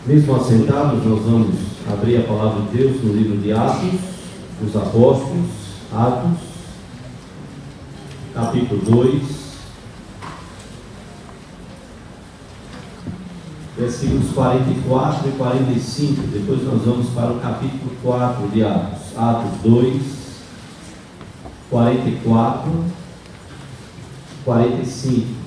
Mesmo assentados, nós vamos abrir a palavra de Deus no livro de Atos dos Apóstolos, Atos, capítulo 2, versículos 44 e 45. Depois nós vamos para o capítulo 4 de Atos, Atos 2, 44, 45.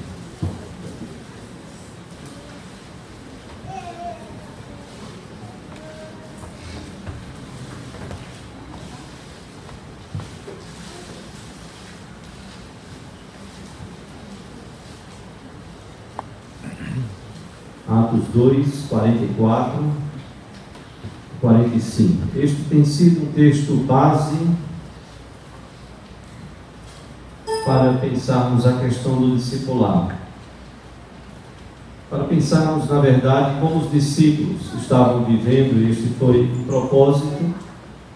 Atos 2, 44, 45. Este tem sido um texto base para pensarmos a questão do discipulado. Para pensarmos, na verdade, como os discípulos estavam vivendo. Este foi o propósito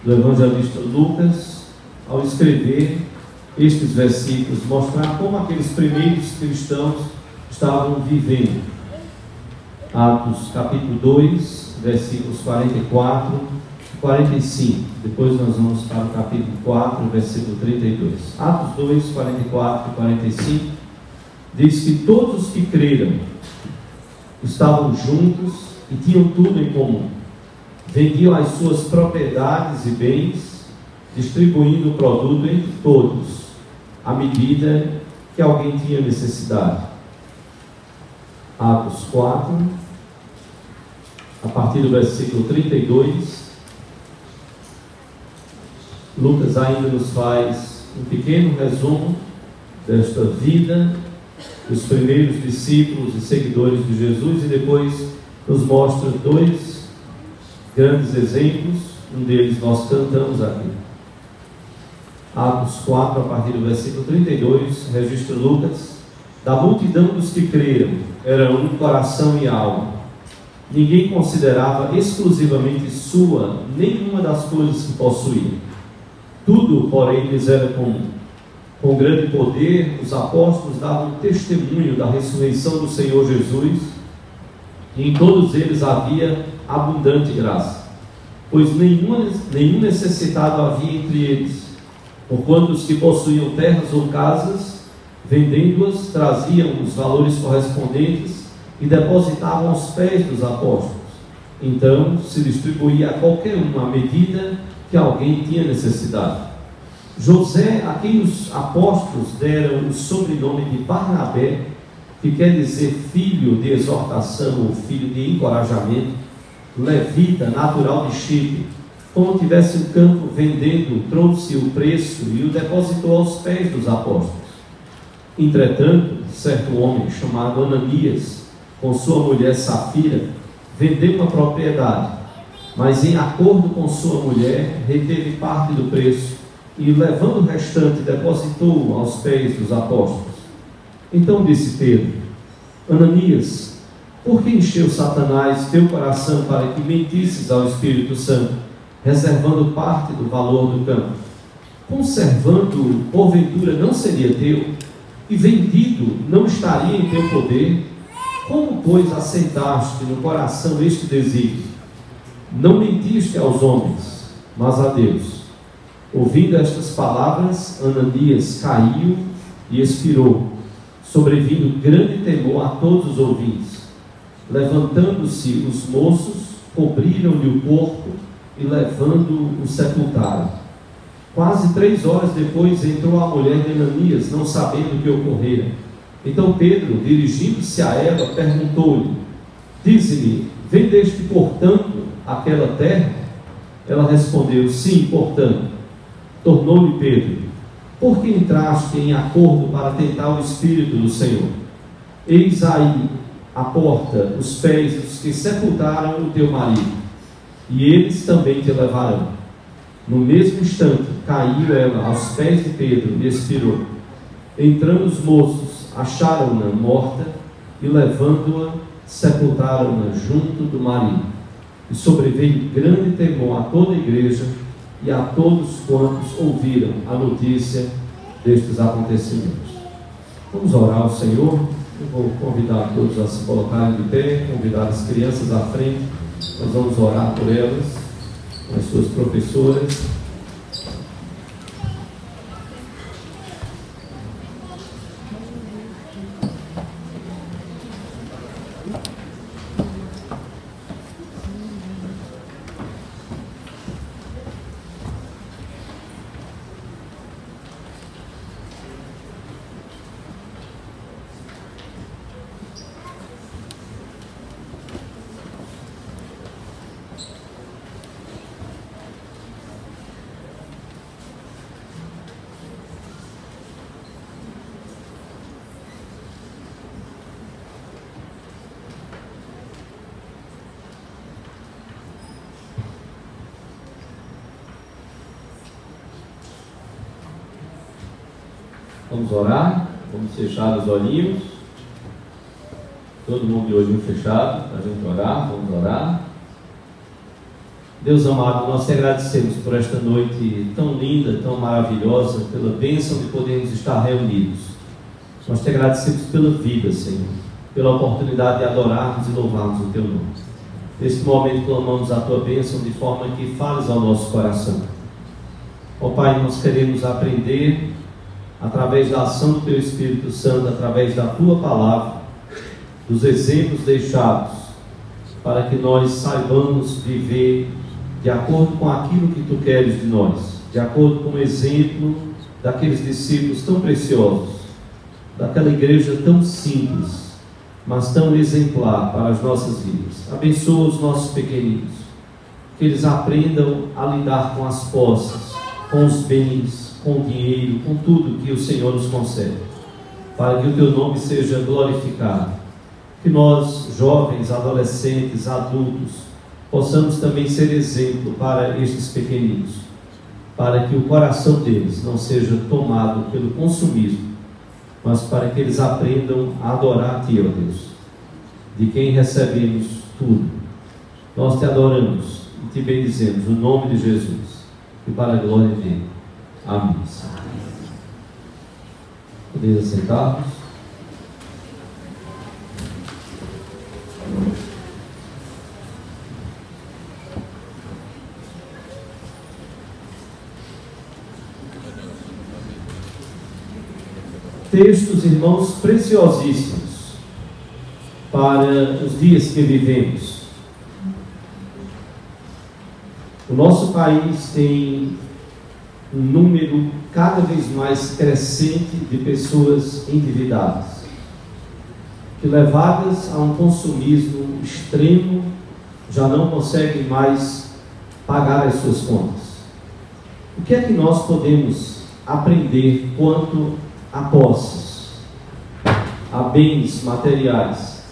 do evangelista Lucas ao escrever estes versículos, mostrar como aqueles primeiros cristãos estavam vivendo. Atos capítulo 2, versículos 44 e 45. Depois nós vamos para o capítulo 4, versículo 32. Atos 2, 44 e 45 diz que todos os que creram estavam juntos e tinham tudo em comum. Vendiam as suas propriedades e bens, distribuindo o produto entre todos, à medida que alguém tinha necessidade. Atos 4, a partir do versículo 32, Lucas ainda nos faz um pequeno resumo desta vida dos primeiros discípulos e seguidores de Jesus, e depois nos mostra dois grandes exemplos. Um deles nós cantamos aqui. Atos 4, a partir do versículo 32, registra Lucas: da multidão dos que creram, era um coração e alma. Ninguém considerava exclusivamente sua nenhuma das coisas que possuía. Tudo, porém, lhes era comum. Com grande poder, os apóstolos davam testemunho da ressurreição do Senhor Jesus, e em todos eles havia abundante graça, pois nenhum necessitado havia entre eles, porquanto os que possuíam terras ou casas, vendendo-as, traziam os valores correspondentes e depositavam aos pés dos apóstolos. Então se distribuía a qualquer um à medida que alguém tinha necessidade. José, a quem os apóstolos deram o sobrenome de Barnabé, que quer dizer filho de exortação ou filho de encorajamento, levita, natural de Chipre, como tivesse um campo vendendo, trouxe o preço e o depositou aos pés dos apóstolos. Entretanto, certo homem chamado Ananias, com sua mulher Safira, vendeu uma propriedade, mas em acordo com sua mulher, reteve parte do preço e, levando o restante, depositou-o aos pés dos apóstolos. Então disse Pedro: Ananias, por que encheu Satanás teu coração para que mentisses ao Espírito Santo, reservando parte do valor do campo? Conservando-o, porventura, não seria teu? E vendido, não estaria em teu poder? Como, pois, aceitaste no coração este desígnio? Não mentiste aos homens, mas a Deus. Ouvindo estas palavras, Ananias caiu e expirou, sobrevindo grande temor a todos os ouvintes. Levantando-se os moços, cobriram-lhe o corpo e, levando-o, sepultaram. Quase 3 horas depois entrou a mulher de Ananias, não sabendo o que ocorrera. Então Pedro, dirigindo-se a ela, perguntou-lhe: dize-me, vendeste, portanto, aquela terra? Ela respondeu: sim, portanto. Tornou-lhe Pedro: por que entraste em acordo para tentar o Espírito do Senhor? Eis aí à porta os pés dos que sepultaram o teu marido, e eles também te levarão. No mesmo instante caiu ela aos pés de Pedro e expirou. Entrando os moços, acharam-na morta e, levando-a, sepultaram-na junto do marido. E sobreveio grande temor a toda a igreja e a todos quantos ouviram a notícia destes acontecimentos. Vamos orar ao Senhor. Eu vou convidar todos a se colocarem de pé, convidar as crianças à frente Nós vamos orar por elas, as suas professoras. Vamos orar, vamos fechar os olhinhos, todo mundo de olhinho fechado, para a gente orar, vamos orar. Deus amado, nós te agradecemos por esta noite tão linda, tão maravilhosa, pela bênção de podermos estar reunidos. Nós te agradecemos pela vida, Senhor, pela oportunidade de adorarmos e louvarmos o teu nome. Neste momento clamamos a tua bênção de forma que fales ao nosso coração. Ó Pai, nós queremos aprender através da ação do teu Espírito Santo, através da tua palavra, dos exemplos deixados, para que nós saibamos viver de acordo com aquilo que tu queres de nós, de acordo com o exemplo daqueles discípulos tão preciosos, daquela igreja tão simples, mas tão exemplar para as nossas vidas. Abençoa os nossos pequeninos, que eles aprendam a lidar com as posses, com os bens, com o dinheiro, com tudo que o Senhor nos concede, para que o teu nome seja glorificado. Que nós, jovens, adolescentes, adultos, possamos também ser exemplo para estes pequeninos, para que o coração deles não seja tomado pelo consumismo, mas para que eles aprendam a adorar a ti, ó Deus, de quem recebemos tudo. Nós te adoramos e te bendizemos no nome de Jesus e para a glória dele. Amém. Podeis assentar-vos. Textos, irmãos, preciosíssimos para os dias que vivemos. O nosso país tem um número cada vez mais crescente de pessoas endividadas, que levadas a um consumismo extremo, já não conseguem mais pagar as suas contas. O que é que nós podemos aprender quanto a posses, a bens materiais,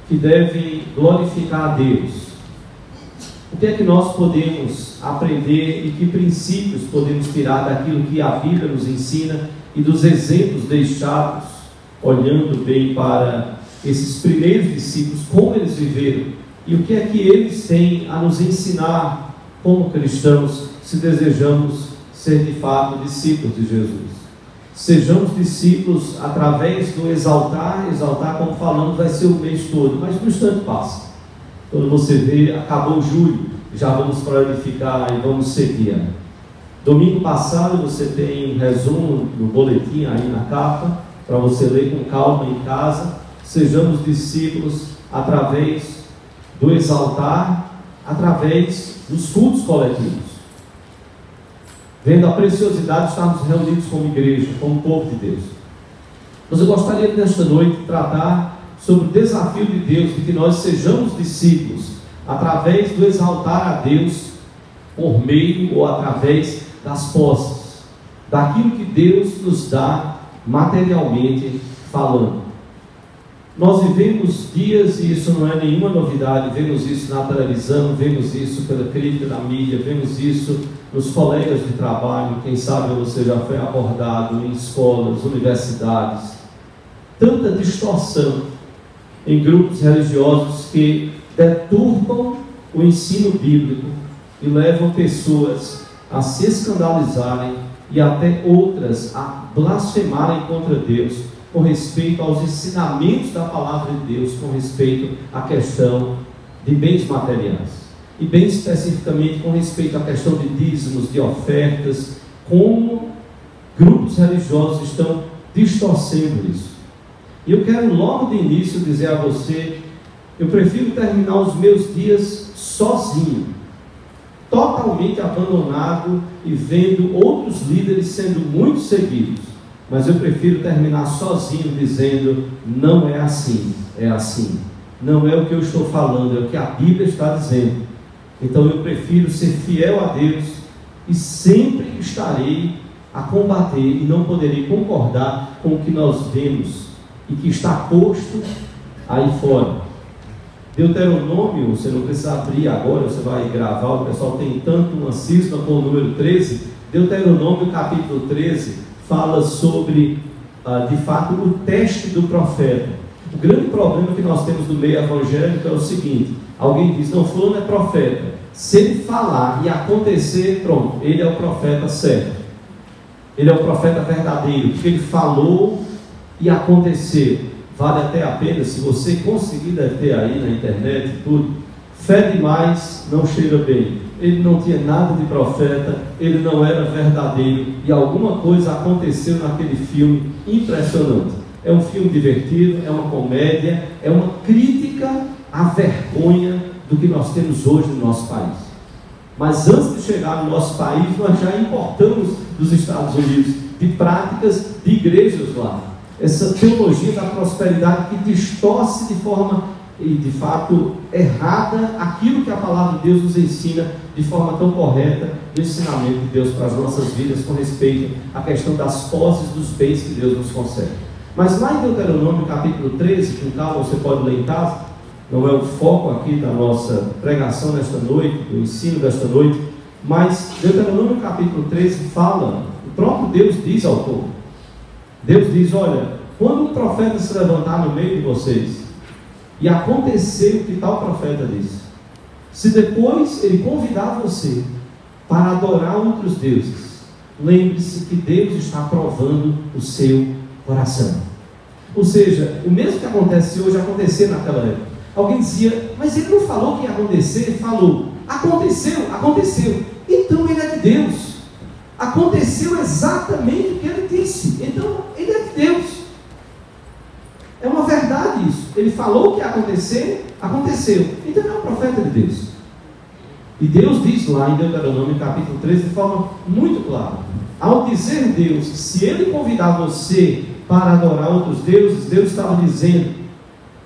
que devem glorificar a Deus? O que é que nós podemos aprender e que princípios podemos tirar daquilo que a Bíblia nos ensina e dos exemplos deixados, olhando bem para esses primeiros discípulos, como eles viveram e o que é que eles têm a nos ensinar como cristãos, se desejamos ser de fato discípulos de Jesus. Sejamos discípulos através do exaltar, como falamos, vai ser o mês todo, mas no instante passa. Quando você vê, acabou julho, já vamos para edificar e vamos seguir. Domingo passado você tem resumo no boletim aí na capa, para você ler com calma em casa. Sejamos discípulos através do exaltar, através dos cultos coletivos, vendo a preciosidade de estarmos reunidos como igreja, como povo de Deus. Mas eu gostaria nesta noite de tratar sobre o desafio de Deus, de que nós sejamos discípulos através do exaltar a Deus por meio ou através das posses, daquilo que Deus nos dá materialmente falando. Nós vivemos dias, e isso não é nenhuma novidade, vemos isso na televisão, vemos isso pela crítica da mídia, vemos isso nos colegas de trabalho, quem sabe você já foi abordado em escolas, universidades, tanta distorção em grupos religiosos que deturpam o ensino bíblico e levam pessoas a se escandalizarem e até outras a blasfemarem contra Deus com respeito aos ensinamentos da palavra de Deus, com respeito à questão de bens materiais. E bem especificamente com respeito à questão de dízimos, de ofertas, como grupos religiosos estão distorcendo isso. E eu quero logo de início dizer a você, eu prefiro terminar os meus dias sozinho, totalmente abandonado e vendo outros líderes sendo muito seguidos, mas eu prefiro terminar sozinho dizendo, não é assim, é assim. Não é o que eu estou falando, é o que a Bíblia está dizendo. Então eu prefiro ser fiel a Deus e sempre estarei a combater e não poderei concordar com o que nós vemos e que está posto aí fora. Deuteronômio, você não precisa abrir agora, você vai gravar, o pessoal tem tanto uma cisma com o número 13. Deuteronômio capítulo 13 fala sobre, de fato, o teste do profeta. O grande problema que nós temos no meio evangélico é o seguinte: alguém diz, não, fulano é profeta, se ele falar e acontecer, pronto, ele é o profeta certo, ele é o profeta verdadeiro, porque ele falou e aconteceu. Vale até a pena, se você conseguir, deve ter aí na internet e tudo, fé demais não cheira bem. Ele não tinha nada de profeta, ele não era verdadeiro, e alguma coisa aconteceu naquele filme impressionante. É um filme divertido, é uma comédia, é uma crítica à vergonha do que nós temos hoje no nosso país. Mas antes de chegar no nosso país, nós já importamos dos Estados Unidos de práticas de igrejas lá. Essa teologia da prosperidade que distorce de forma, e de fato, errada aquilo que a palavra de Deus nos ensina de forma tão correta, do ensinamento de Deus para as nossas vidas com respeito à questão das posses dos bens que Deus nos concede. Mas lá em Deuteronômio capítulo 13, com calma você pode ler em casa, não é o foco aqui da nossa pregação nesta noite, do ensino desta noite, mas Deuteronômio capítulo 13 fala, o próprio Deus diz ao povo, Deus diz, olha, quando um profeta se levantar no meio de vocês, e acontecer o que tal profeta disse, se depois ele convidar você para adorar outros deuses, lembre-se que Deus está provando o seu coração. Ou seja, o mesmo que acontece hoje, acontecia naquela época. Alguém dizia, mas ele não falou que ia acontecer? Ele falou, aconteceu, aconteceu. Então ele é de Deus. Aconteceu exatamente o que ele disse. Então ele é de Deus. É uma verdade isso. Ele falou que ia acontecer, aconteceu. Então ele é um profeta de Deus. E Deus diz lá em Deuteronômio capítulo 13 de forma muito clara, ao dizer Deus, se ele convidar você para adorar outros deuses, Deus estava dizendo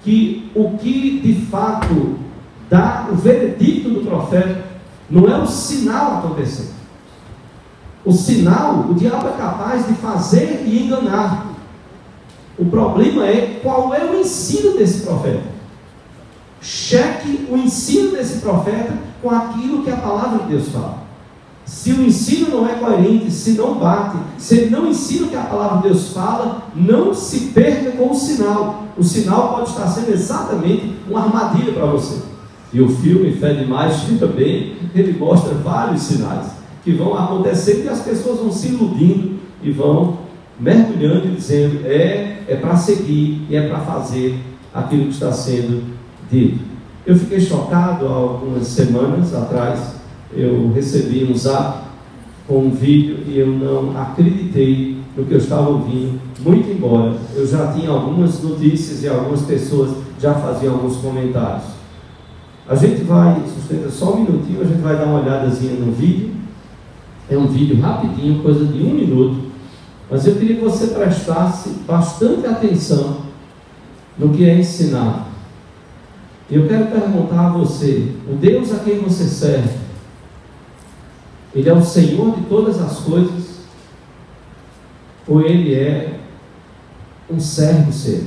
que o que de fato dá o veredicto do profeta não é o sinal acontecendo. O sinal, o diabo é capaz de fazer e enganar. O problema é qual é o ensino desse profeta. Cheque o ensino desse profeta com aquilo que a palavra de Deus fala. Se o ensino não é coerente, se não bate, se ele não ensina o que a palavra de Deus fala, não se perca com o sinal. O sinal pode estar sendo exatamente uma armadilha para você. E o filme Fé Demais também, ele mostra vários sinais que vão acontecendo e as pessoas vão se iludindo e vão mergulhando e dizendo, é para seguir e é para fazer aquilo que está sendo dito. Eu fiquei chocado há algumas semanas atrás. Eu recebi um zap com um vídeo e eu não acreditei no que eu estava ouvindo, muito embora eu já tinha algumas notícias e algumas pessoas já faziam alguns comentários. A gente vai, sustenta só um minutinho, a gente vai dar uma olhadazinha no vídeo. É um vídeo rapidinho, coisa de 1 minuto, mas eu queria que você prestasse bastante atenção no que é ensinado. Eu quero perguntar a você, o Deus a quem você serve, Ele é o Senhor de todas as coisas, ou Ele é um servo seu?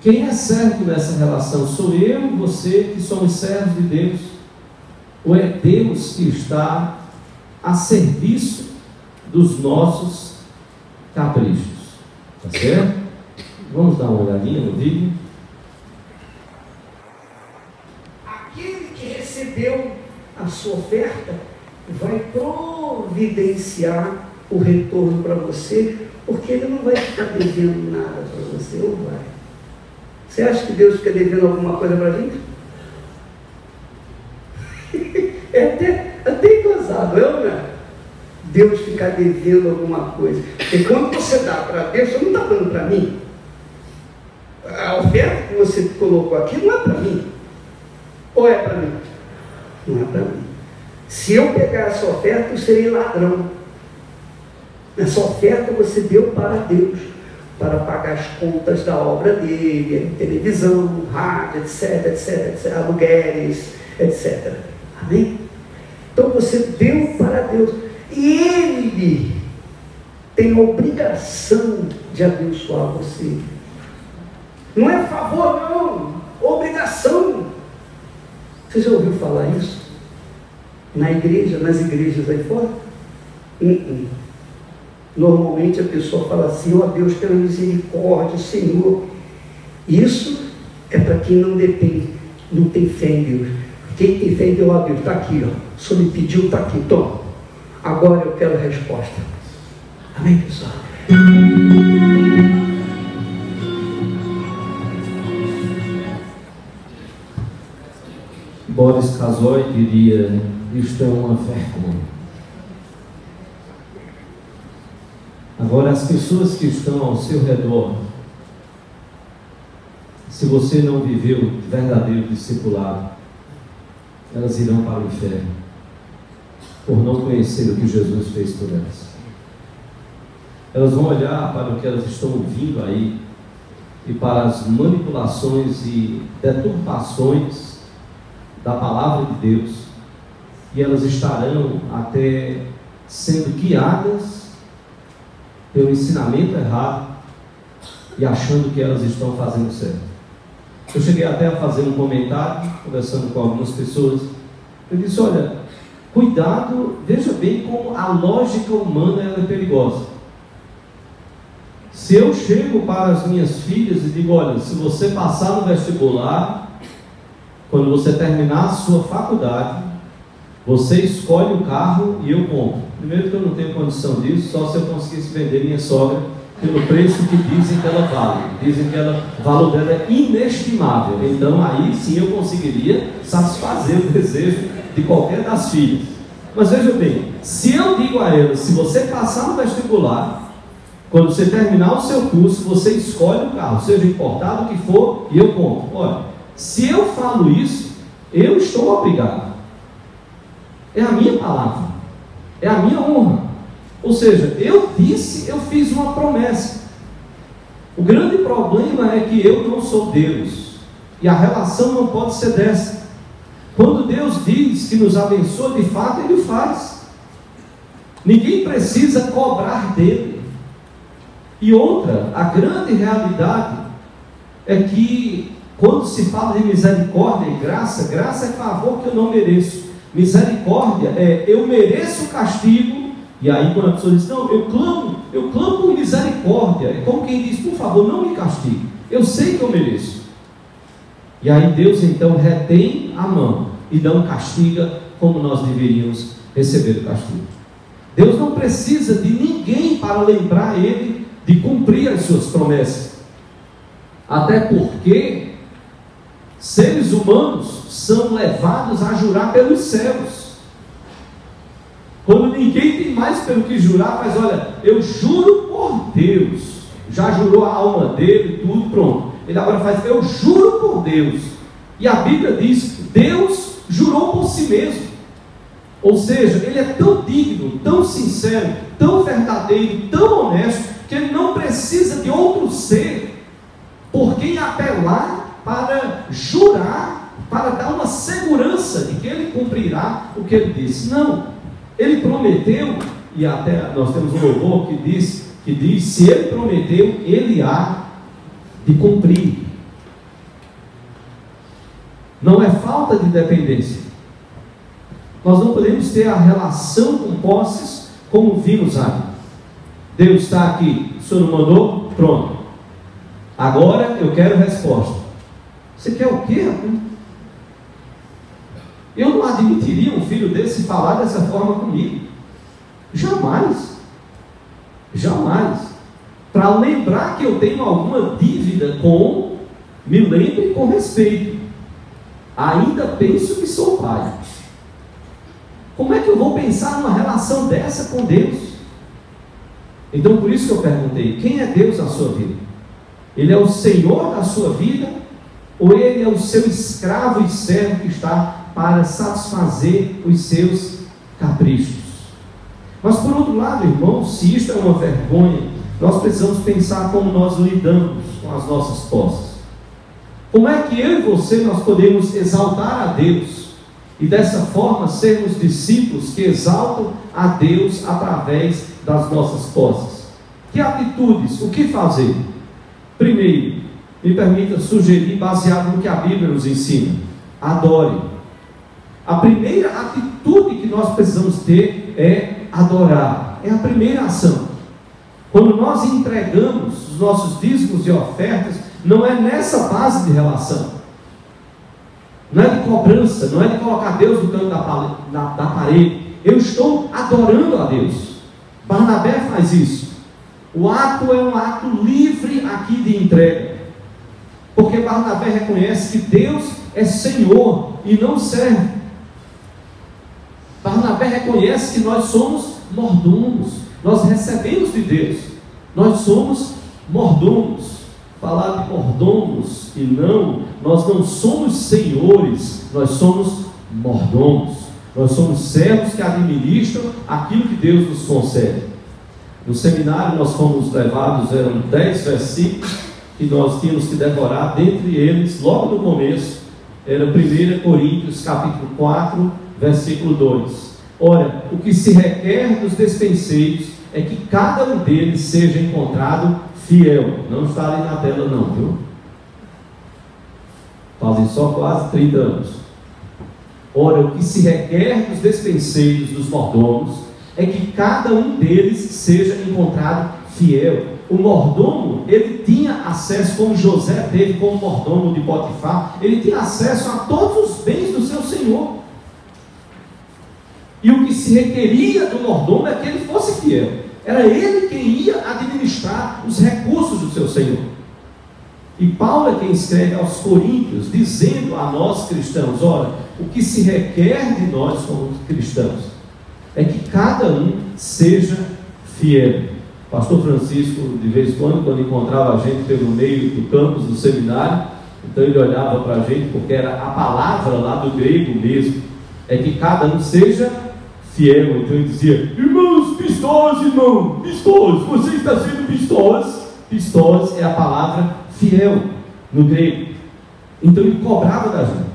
Quem é servo nessa relação? Sou eu e você que somos servos de Deus? Ou é Deus que está a serviço dos nossos caprichos? Tá certo? Vamos dar uma olhadinha no vídeo. Aquele que recebeu a sua oferta vai providenciar o retorno para você, porque ele não vai ficar devendo nada para você, ou vai? Você acha que Deus fica devendo alguma coisa para a gente? É até gozado, não é? Deus ficar devendo alguma coisa. Porque quando você dá para Deus, você não está dando para mim. A oferta que você colocou aqui não é para mim. Ou é para mim? Não é para mim. Se eu pegar essa oferta, eu serei ladrão. Essa oferta você deu para Deus, para pagar as contas da obra dele, televisão, rádio, etc, aluguéis, etc. Amém? Então você deu para Deus. E Ele tem a obrigação de abençoar você. Não é favor, não. Obrigação. Você já ouviu falar isso? Na igreja, nas igrejas aí fora? Normalmente a pessoa fala assim: ó Deus, pela misericórdia, Senhor. Isso é para quem não depende, não tem fé em Deus. Quem tem fé em Deus, ó Deus, está aqui, ó. O Senhor me pediu, está aqui, toma. Agora eu quero a resposta. Amém, pessoal? Boris Casoy diria: isto é uma vergonha. Agora, as pessoas que estão ao seu redor, se você não viveu verdadeiro discipulado, elas irão para o inferno, por não conhecer o que Jesus fez por elas. Elas vão olhar para o que elas estão ouvindo aí, e para as manipulações e deturpações da palavra de Deus, e elas estarão até sendo guiadas pelo ensinamento errado e achando que elas estão fazendo certo. Eu cheguei até a fazer um comentário, conversando com algumas pessoas. Eu disse: olha, cuidado, veja bem como a lógica humana ela é perigosa. Se eu chego para as minhas filhas e digo: olha, se você passar no vestibular, quando você terminar a sua faculdade, você escolhe o carro e eu compro. Primeiro que eu não tenho condição disso, só se eu conseguisse vender minha sogra pelo preço que dizem que ela vale. Dizem que o valor dela é inestimável. Então aí sim eu conseguiria satisfazer o desejo de qualquer das filhas. Mas veja bem, se eu digo a ela: se você passar no vestibular, quando você terminar o seu curso, você escolhe o carro, seja importado o que for, e eu compro. Olha, se eu falo isso, eu estou obrigado. É a minha palavra, é a minha honra. Ou seja, eu disse, eu fiz uma promessa. O grande problema é que eu não sou Deus, e a relação não pode ser dessa. Quando Deus diz que nos abençoa, de fato Ele faz. Ninguém precisa cobrar dele. E outra, a grande realidade é que quando se fala de misericórdia e graça, graça é favor que eu não mereço. Misericórdia é: eu mereço o castigo, e aí quando a pessoa diz: não, eu clamo por misericórdia, é como quem diz: por favor, não me castigue, eu sei que eu mereço. E aí Deus então retém a mão e não castiga como nós deveríamos receber o castigo. Deus não precisa de ninguém para lembrar Ele de cumprir as suas promessas, até porque seres humanos são levados a jurar pelos céus. Quando ninguém tem mais pelo que jurar, mas olha, eu juro por Deus. Já jurou a alma dele, tudo, pronto. Ele agora faz: eu juro por Deus. E a Bíblia diz: Deus jurou por si mesmo. Ou seja, ele é tão digno, tão sincero, tão verdadeiro, tão honesto, que ele não precisa de outro ser por quem apelar para jurar, para dar uma segurança de que ele cumprirá o que ele disse. Não, ele prometeu, e até nós temos um louvor que diz: se ele prometeu, ele há de cumprir. Não é falta de dependência. Nós não podemos ter a relação com posses como vimos aqui. Deus está aqui, o Senhor não mandou? Pronto. Agora eu quero resposta. Você quer o quê, rapaz? Eu não admitiria um filho desse falar dessa forma comigo. Jamais. Jamais. Para lembrar que eu tenho alguma dívida com, me lembre com respeito. Ainda penso que sou pai. Como é que eu vou pensar numa relação dessa com Deus? Então, por isso que eu perguntei: quem é Deus na sua vida? Ele é o Senhor da sua vida? Ou Ele é o seu escravo e servo que está para satisfazer os seus caprichos? Mas, por outro lado, irmãos, se isto é uma vergonha, nós precisamos pensar como nós lidamos com as nossas posses. Como é que eu e você nós podemos exaltar a Deus e dessa forma sermos discípulos que exaltam a Deus através das nossas posses? Que atitudes, o que fazer? Primeiro, me permita sugerir, baseado no que a Bíblia nos ensina: adore. A primeira atitude que nós precisamos ter é adorar. É a primeira ação. Quando nós entregamos os nossos dízimos e ofertas, não é nessa base de relação, não é de cobrança, não é de colocar Deus no canto da parede. Eu estou adorando a Deus. Barnabé faz isso. O ato é um ato livre aqui de entrega, porque Barnabé reconhece que Deus é Senhor e não servo. Barnabé reconhece que nós somos mordomos, nós recebemos de Deus, nós somos mordomos. Falar de mordomos e nós não somos senhores, nós somos mordomos, nós somos servos que administram aquilo que Deus nos concede. No seminário nós fomos levados, eram 10 versículos que nós tínhamos que decorar. Dentre eles, logo no começo, era 1 Coríntios capítulo 4, versículo 2. Ora, o que se requer dos despenseiros é que cada um deles seja encontrado fiel. Não está ali na tela não, viu? Fazem só quase 30 anos. Ora, o que se requer dos despenseiros, dos mordomos, é que cada um deles seja encontrado fiel. O mordomo, ele tinha acesso, como José teve como mordomo de Potifar, ele tinha acesso a todos os bens do seu senhor. E o que se requeria do mordomo é que ele fosse fiel. Era ele quem ia administrar os recursos do seu senhor. E Paulo é quem escreve aos Coríntios, dizendo a nós cristãos: olha, o que se requer de nós como cristãos é que cada um seja fiel. Pastor Francisco, de vez em quando encontrava a gente pelo meio do campus do seminário, então ele olhava para a gente, porque era a palavra lá do grego mesmo, é que cada um seja fiel. Então ele dizia: irmãos, pistós, irmão, pistós, você está sendo pistós. Pistós é a palavra fiel no grego. Então ele cobrava da gente.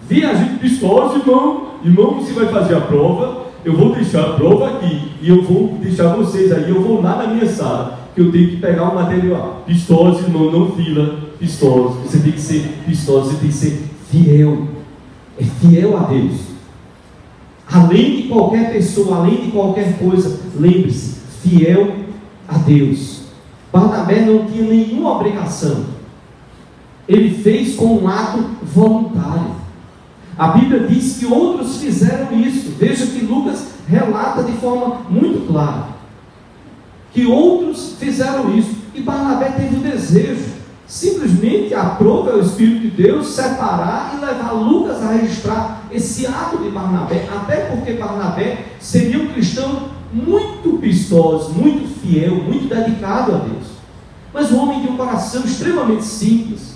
Via a gente: pistós, irmão, você vai fazer a prova, eu vou deixar a prova aqui, e eu vou deixar vocês aí, eu vou lá na minha sala, que eu tenho que pegar o material. Pistós, irmão, não fila, pistós, você tem que ser pistós, você tem que ser fiel. É fiel a Deus. Além de qualquer pessoa, além de qualquer coisa, lembre-se, fiel a Deus. Barnabé não tinha nenhuma obrigação, ele fez com um ato voluntário. A Bíblia diz que outros fizeram isso. Veja que Lucas relata de forma muito clara que outros fizeram isso, e Barnabé teve o desejo, simplesmente aprove ao Espírito de Deus separar e levar Lucas a registrar esse ato de Barnabé, até porque Barnabé seria um cristão muito pistoso, muito fiel, muito dedicado a Deus, mas um homem de um coração extremamente simples.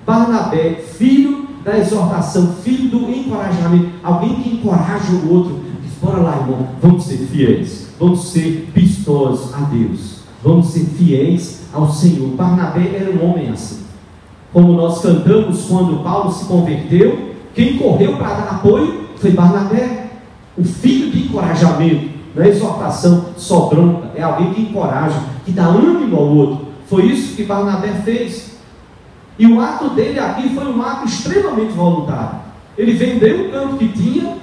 Barnabé, filho da exortação, filho do encorajamento, alguém que encoraja o outro, diz: bora lá, irmão, vamos ser fiéis, vamos ser pistosos a Deus, vamos ser fiéis ao Senhor. Barnabé era um homem assim. Como nós cantamos quando Paulo se converteu, quem correu para dar apoio foi Barnabé, o filho de encorajamento. Não é exortação só bronca, é alguém que encoraja, que dá ânimo ao outro. Foi isso que Barnabé fez. E o ato dele aqui foi um ato extremamente voluntário. Ele vendeu o campo que tinha,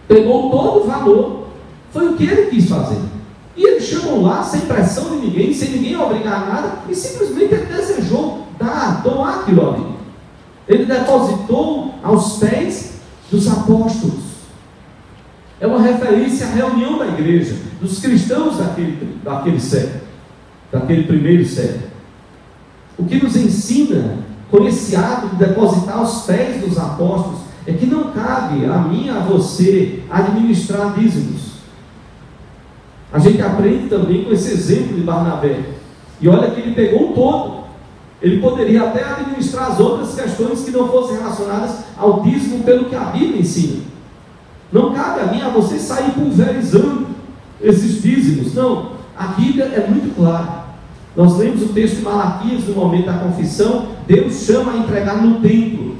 pegou todo o valor, foi o que ele quis fazer. E ele chegou lá sem pressão de ninguém, sem ninguém obrigar a nada, e simplesmente ele desejou doar aquilo ali. Ele depositou aos pés dos apóstolos. É uma referência à reunião da igreja, dos cristãos daquele século, daquele primeiro século. O que nos ensina com esse ato de depositar aos pés dos apóstolos é que não cabe a mim e a você administrar dízimos. A gente aprende também com esse exemplo de Barnabé. E olha que ele pegou o todo. Ele poderia até administrar as outras questões que não fossem relacionadas ao dízimo pelo que a Bíblia ensina. Não cabe a mim e a você sair pulverizando esses dízimos. Não, a Bíblia é muito clara. Nós lemos o texto de Malaquias no momento da confissão. Deus chama a entregar no templo.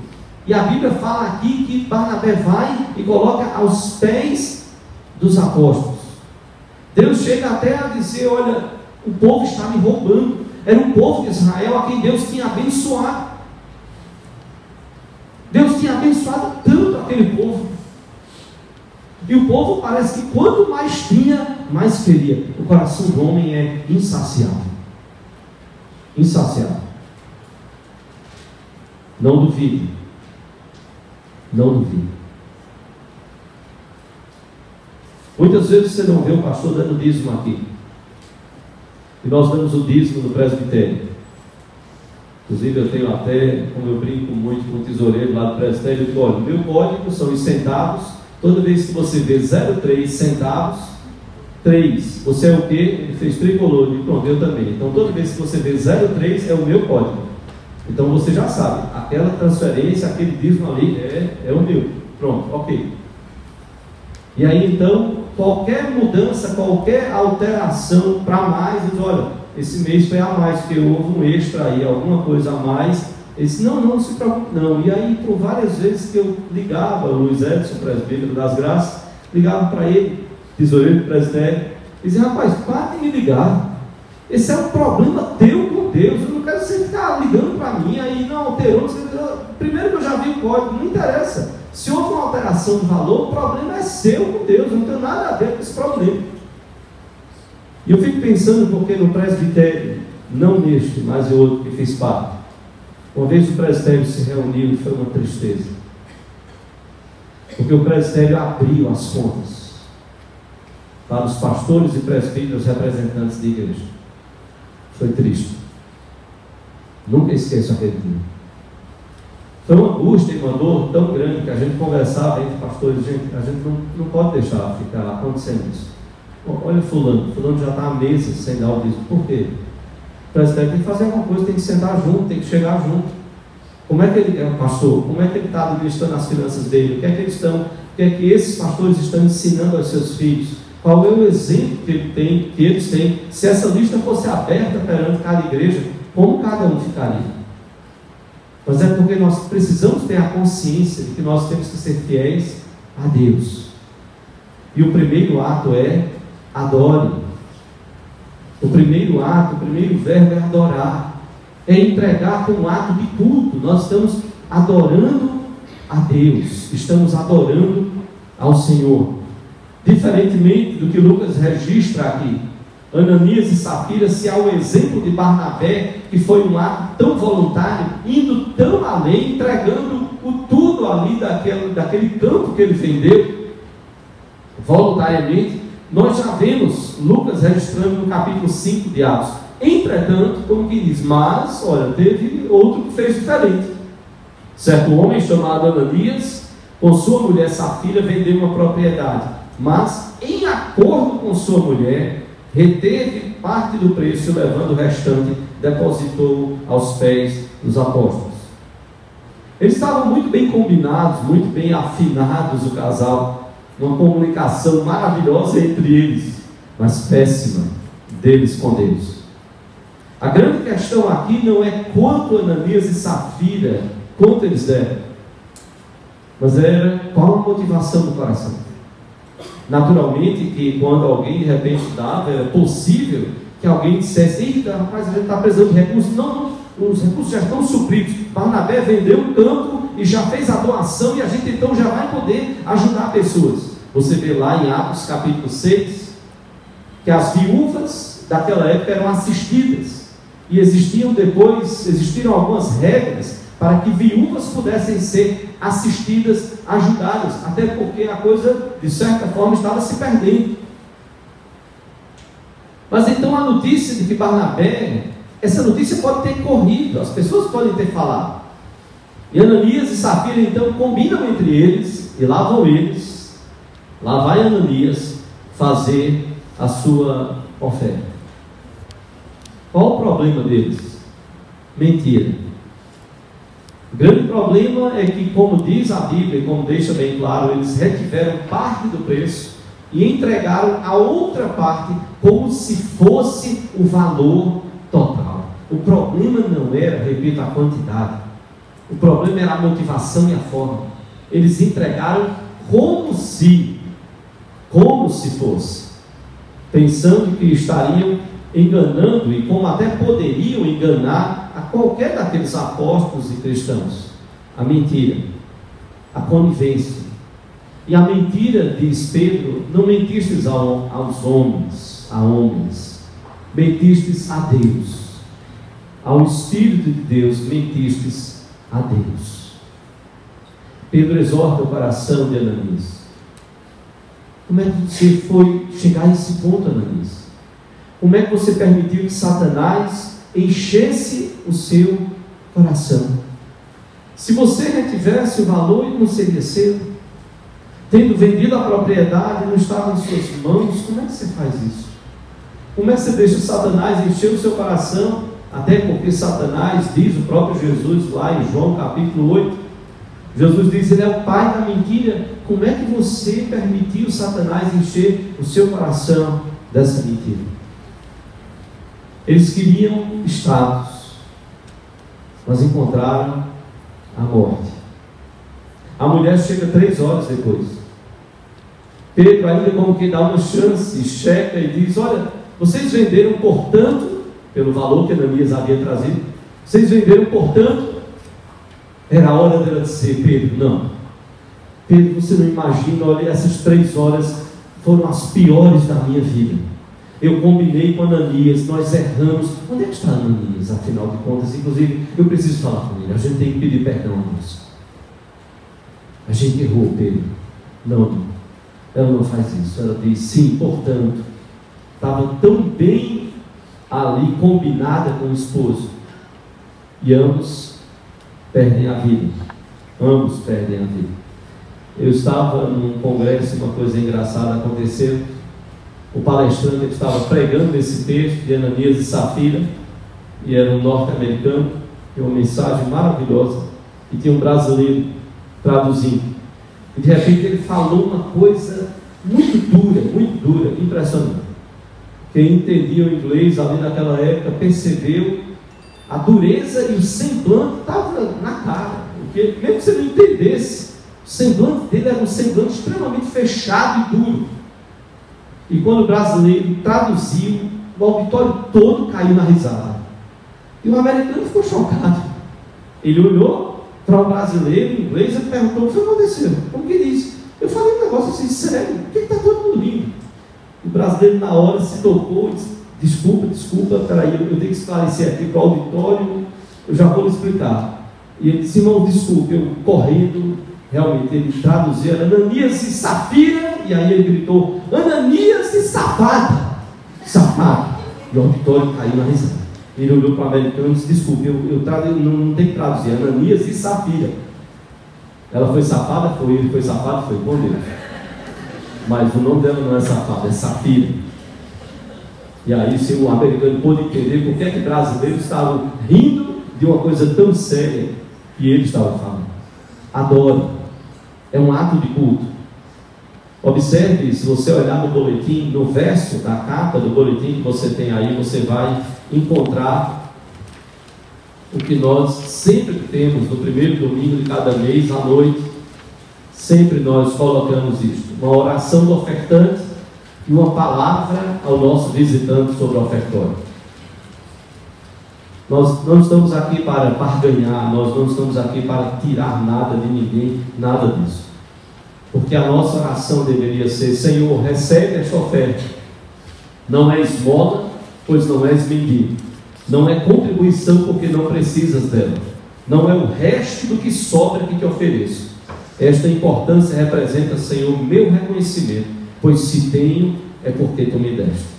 E a Bíblia fala aqui que Barnabé vai e coloca aos pés dos apóstolos. Deus chega até a dizer: olha, o povo está me roubando. Era um povo de Israel a quem Deus tinha abençoado. Deus tinha abençoado tanto aquele povo. E o povo parece que quanto mais tinha, mais queria. O coração do homem é insaciável. Insaciável. Não duvide. Não duvide. Muitas vezes você não vê o pastor dando dízimo aqui. E nós damos o dízimo no presbitério. Inclusive eu tenho até, como eu brinco muito com o tesoureiro lá do presbitério, eu digo: olha, o meu código são os centavos. Toda vez que você vê 0,3 centavos, 3, você é o quê? Ele fez tricolor, e pronto, eu também. Então toda vez que você vê 0,3 é o meu código. Então você já sabe, aquela transferência, aquele dízimo ali é o meu. Pronto, ok. E aí então, qualquer mudança, qualquer alteração para mais, eu digo: olha, esse mês foi a mais, porque houve um extra aí, alguma coisa a mais. Ele disse: não se preocupe não. E aí, por várias vezes que eu ligava, o Luiz Edson, presbítero das Graças, ligava para ele, tesoureiro do presbitério, e dizia: rapaz, para de me ligar, esse é um problema teu com Deus, eu não quero você ficar ligando para mim, aí não alterou. Primeiro que eu já vi o código, não interessa, se houve uma alteração de valor, o problema é seu com Deus, eu não tenho nada a ver com esse problema. E eu fico pensando, porque no presbitério, não neste, mas em outro que fiz parte, uma vez o presbitério se reuniu e foi uma tristeza, porque o presbitério abriu as contas para os pastores e presbíteros representantes de igreja. Foi triste. Nunca esqueço aquele dia. Foi uma angústia e uma dor tão grande que a gente conversava entre pastores: gente, a gente não pode deixar ficar acontecendo isso. Olha fulano já está há meses sem dar o dízimo. Por quê? O presbitério tem que fazer alguma coisa, tem que sentar junto, tem que chegar junto. Como é que ele é o pastor? Como é que ele está administrando as finanças dele? O que é que esses pastores estão ensinando aos seus filhos? Qual é o exemplo que eles têm? Se essa lista fosse aberta perante cada igreja, como cada um ficaria? Mas é porque nós precisamos ter a consciência de que nós temos que ser fiéis a Deus. E o primeiro ato é: adore. O primeiro ato, o primeiro verbo é adorar, é entregar com um ato de culto. Nós estamos adorando a Deus, estamos adorando ao Senhor. Diferentemente do que Lucas registra aqui, Ananias e Safira, se há o exemplo de Barnabé, que foi um ato tão voluntário, indo tão além, entregando o tudo ali daquele campo que ele vendeu, voluntariamente, nós já vemos Lucas registrando no capítulo 5 de Atos. Entretanto, como que diz, mas, olha, teve outro que fez diferente. Certo homem chamado Ananias, com sua mulher Safira, vendeu uma propriedade, mas em acordo com sua mulher, reteve parte do preço, levando o restante, depositou aos pés dos apóstolos. Eles estavam muito bem combinados, muito bem afinados, o casal, uma comunicação maravilhosa entre eles, mas péssima deles com Deus. A grande questão aqui não é quanto Ananias e Safira, quanto eles deram, mas era qual a motivação do coração. Naturalmente que quando alguém de repente dava, era possível que alguém dissesse: eita, rapaz, a gente está precisando de recursos. Não, os recursos já estão supridos. Barnabé vendeu o campo e já fez a doação, e a gente então já vai poder ajudar pessoas. Você vê lá em Atos capítulo 6 que as viúvas daquela época eram assistidas, e existiram algumas regras para que viúvas pudessem ser assistidas, ajudadas, até porque a coisa de certa forma estava se perdendo. Mas então a notícia de que Barnabé, essa notícia pode ter corrido, as pessoas podem ter falado: E Ananias e Safira então combinam entre eles, e lá vão eles, lá vai Ananias fazer a sua oferta. Qual o problema deles? Mentira. O grande problema é que, como diz a Bíblia, e como deixa bem claro, eles retiveram parte do preço e entregaram a outra parte como se fosse o valor total. O problema não era, repito, a quantidade. O problema era a motivação e a forma. Eles entregaram como se fosse, pensando que estariam enganando, e como até poderiam enganar a qualquer daqueles apóstolos e cristãos. A mentira, a conivência. E a mentira, diz Pedro, não mentistes aos homens, mentistes a Deus, ao Espírito de Deus mentistes a Deus. Pedro exorta o coração de Ananias. Como é que você foi chegar a esse ponto, Ananias? Como é que você permitiu que Satanás enchesse o seu coração? Se você retivesse o valor, ele não seria seu. Tendo vendido a propriedade, não estava em suas mãos. Como é que você faz isso? Como é que você deixa Satanás encher o seu coração? Até porque Satanás, diz o próprio Jesus lá em João capítulo 8, Jesus diz, ele é o pai da mentira. Como é que você permitiu Satanás encher o seu coração dessa mentira? Eles queriam status, mas encontraram a morte. A mulher chega 3 horas depois. Pedro ainda como que dá uma chance, checa e diz, olha, vocês venderam por tanto, pelo valor que Ananias havia trazido, vocês venderam por tanto. Era a hora dela dizer, Pedro, não. Pedro, você não imagina, olha, essas 3 horas foram as piores da minha vida. Eu combinei com Ananias, nós erramos. Onde é que está Ananias, afinal de contas? Inclusive, eu preciso falar com ele. A gente tem que pedir perdão a Deus. A gente errou, Pedro. Não, ela não faz isso. Ela diz, sim, portanto, estava tão bem ali combinada com o esposo. E ambos perdem a vida. Ambos perdem a vida. Eu estava num congresso, uma coisa engraçada aconteceu. O palestrante que estava pregando esse texto de Ananias e Safira, e era um norte-americano, tinha uma mensagem maravilhosa, e tinha um brasileiro traduzindo. E de repente ele falou uma coisa muito dura, impressionante. Quem entendia o inglês ali naquela época percebeu a dureza, e o semblante estava na cara, porque mesmo que você não entendesse, o semblante dele era um semblante extremamente fechado e duro. E quando o brasileiro traduziu, o auditório todo caiu na risada. E o americano ficou chocado. Ele olhou para o brasileiro em inglês e perguntou, o que aconteceu? Como que disse? Eu falei um negócio assim, sério, por que está todo mundo rindo? O brasileiro na hora se tocou e disse, desculpa, peraí, eu tenho que esclarecer aqui para o auditório, eu já vou lhe explicar. E ele disse, irmão, desculpe, eu correndo, realmente ele traduziu, Ananias e Safira, e aí ele gritou, Ananias e safado. E o auditório caiu na risada. Ele olhou para o americano e disse, desculpe, eu não tenho que traduzir, Ananias e Safira. Ela foi safada? Foi. Ele foi safado? Foi. Bom Deus. Mas o nome dela não é Safada, é Safira. E aí o americano pôde entender por que é que brasileiros estavam rindo de uma coisa tão séria que ele estava falando. Adoro. É um ato de culto. Observe, se você olhar no boletim, no verso da capa do boletim que você tem aí, você vai encontrar o que nós sempre temos no primeiro domingo de cada mês, à noite. Sempre nós colocamos isso, uma oração do ofertante e uma palavra ao nosso visitante sobre o ofertório. Nós não estamos aqui para barganhar, nós não estamos aqui para tirar nada de ninguém, nada disso. Porque a nossa oração deveria ser, Senhor, recebe esta oferta. Não é esmola, pois não és mendigo. Não é contribuição, porque não precisas dela. Não é o resto do que sobra que te ofereço. Esta importância representa, Senhor, meu reconhecimento, pois se tenho, é porque tu me deste.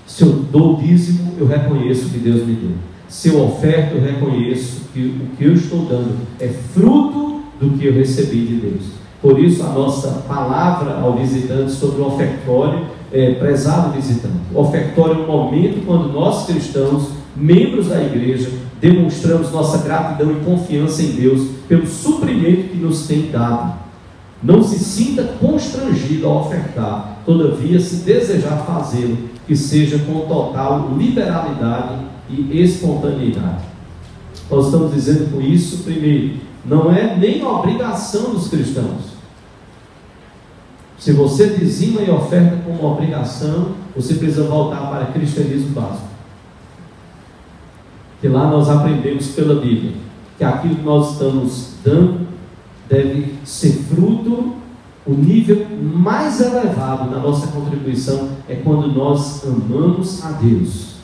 Se eu dou o dízimo, eu reconheço que Deus me deu. se eu oferto, eu reconheço que o que eu estou dando é fruto do que eu recebi de Deus. Por isso a nossa palavra ao visitante sobre o ofertório é: prezado visitante. O ofertório é um momento quando nós cristãos, membros da igreja, demonstramos nossa gratidão e confiança em Deus pelo suprimento que nos tem dado. Não se sinta constrangido a ofertar, todavia, se desejar fazê-lo, que seja com total liberalidade e espontaneidade. Nós estamos dizendo com isso, primeiro, não é nem a obrigação dos cristãos. Se você dizima e oferta como obrigação, você precisa voltar para o cristianismo básico. Que lá nós aprendemos pela Bíblia que aquilo que nós estamos dando deve ser fruto. O nível mais elevado da nossa contribuição é quando nós amamos a Deus.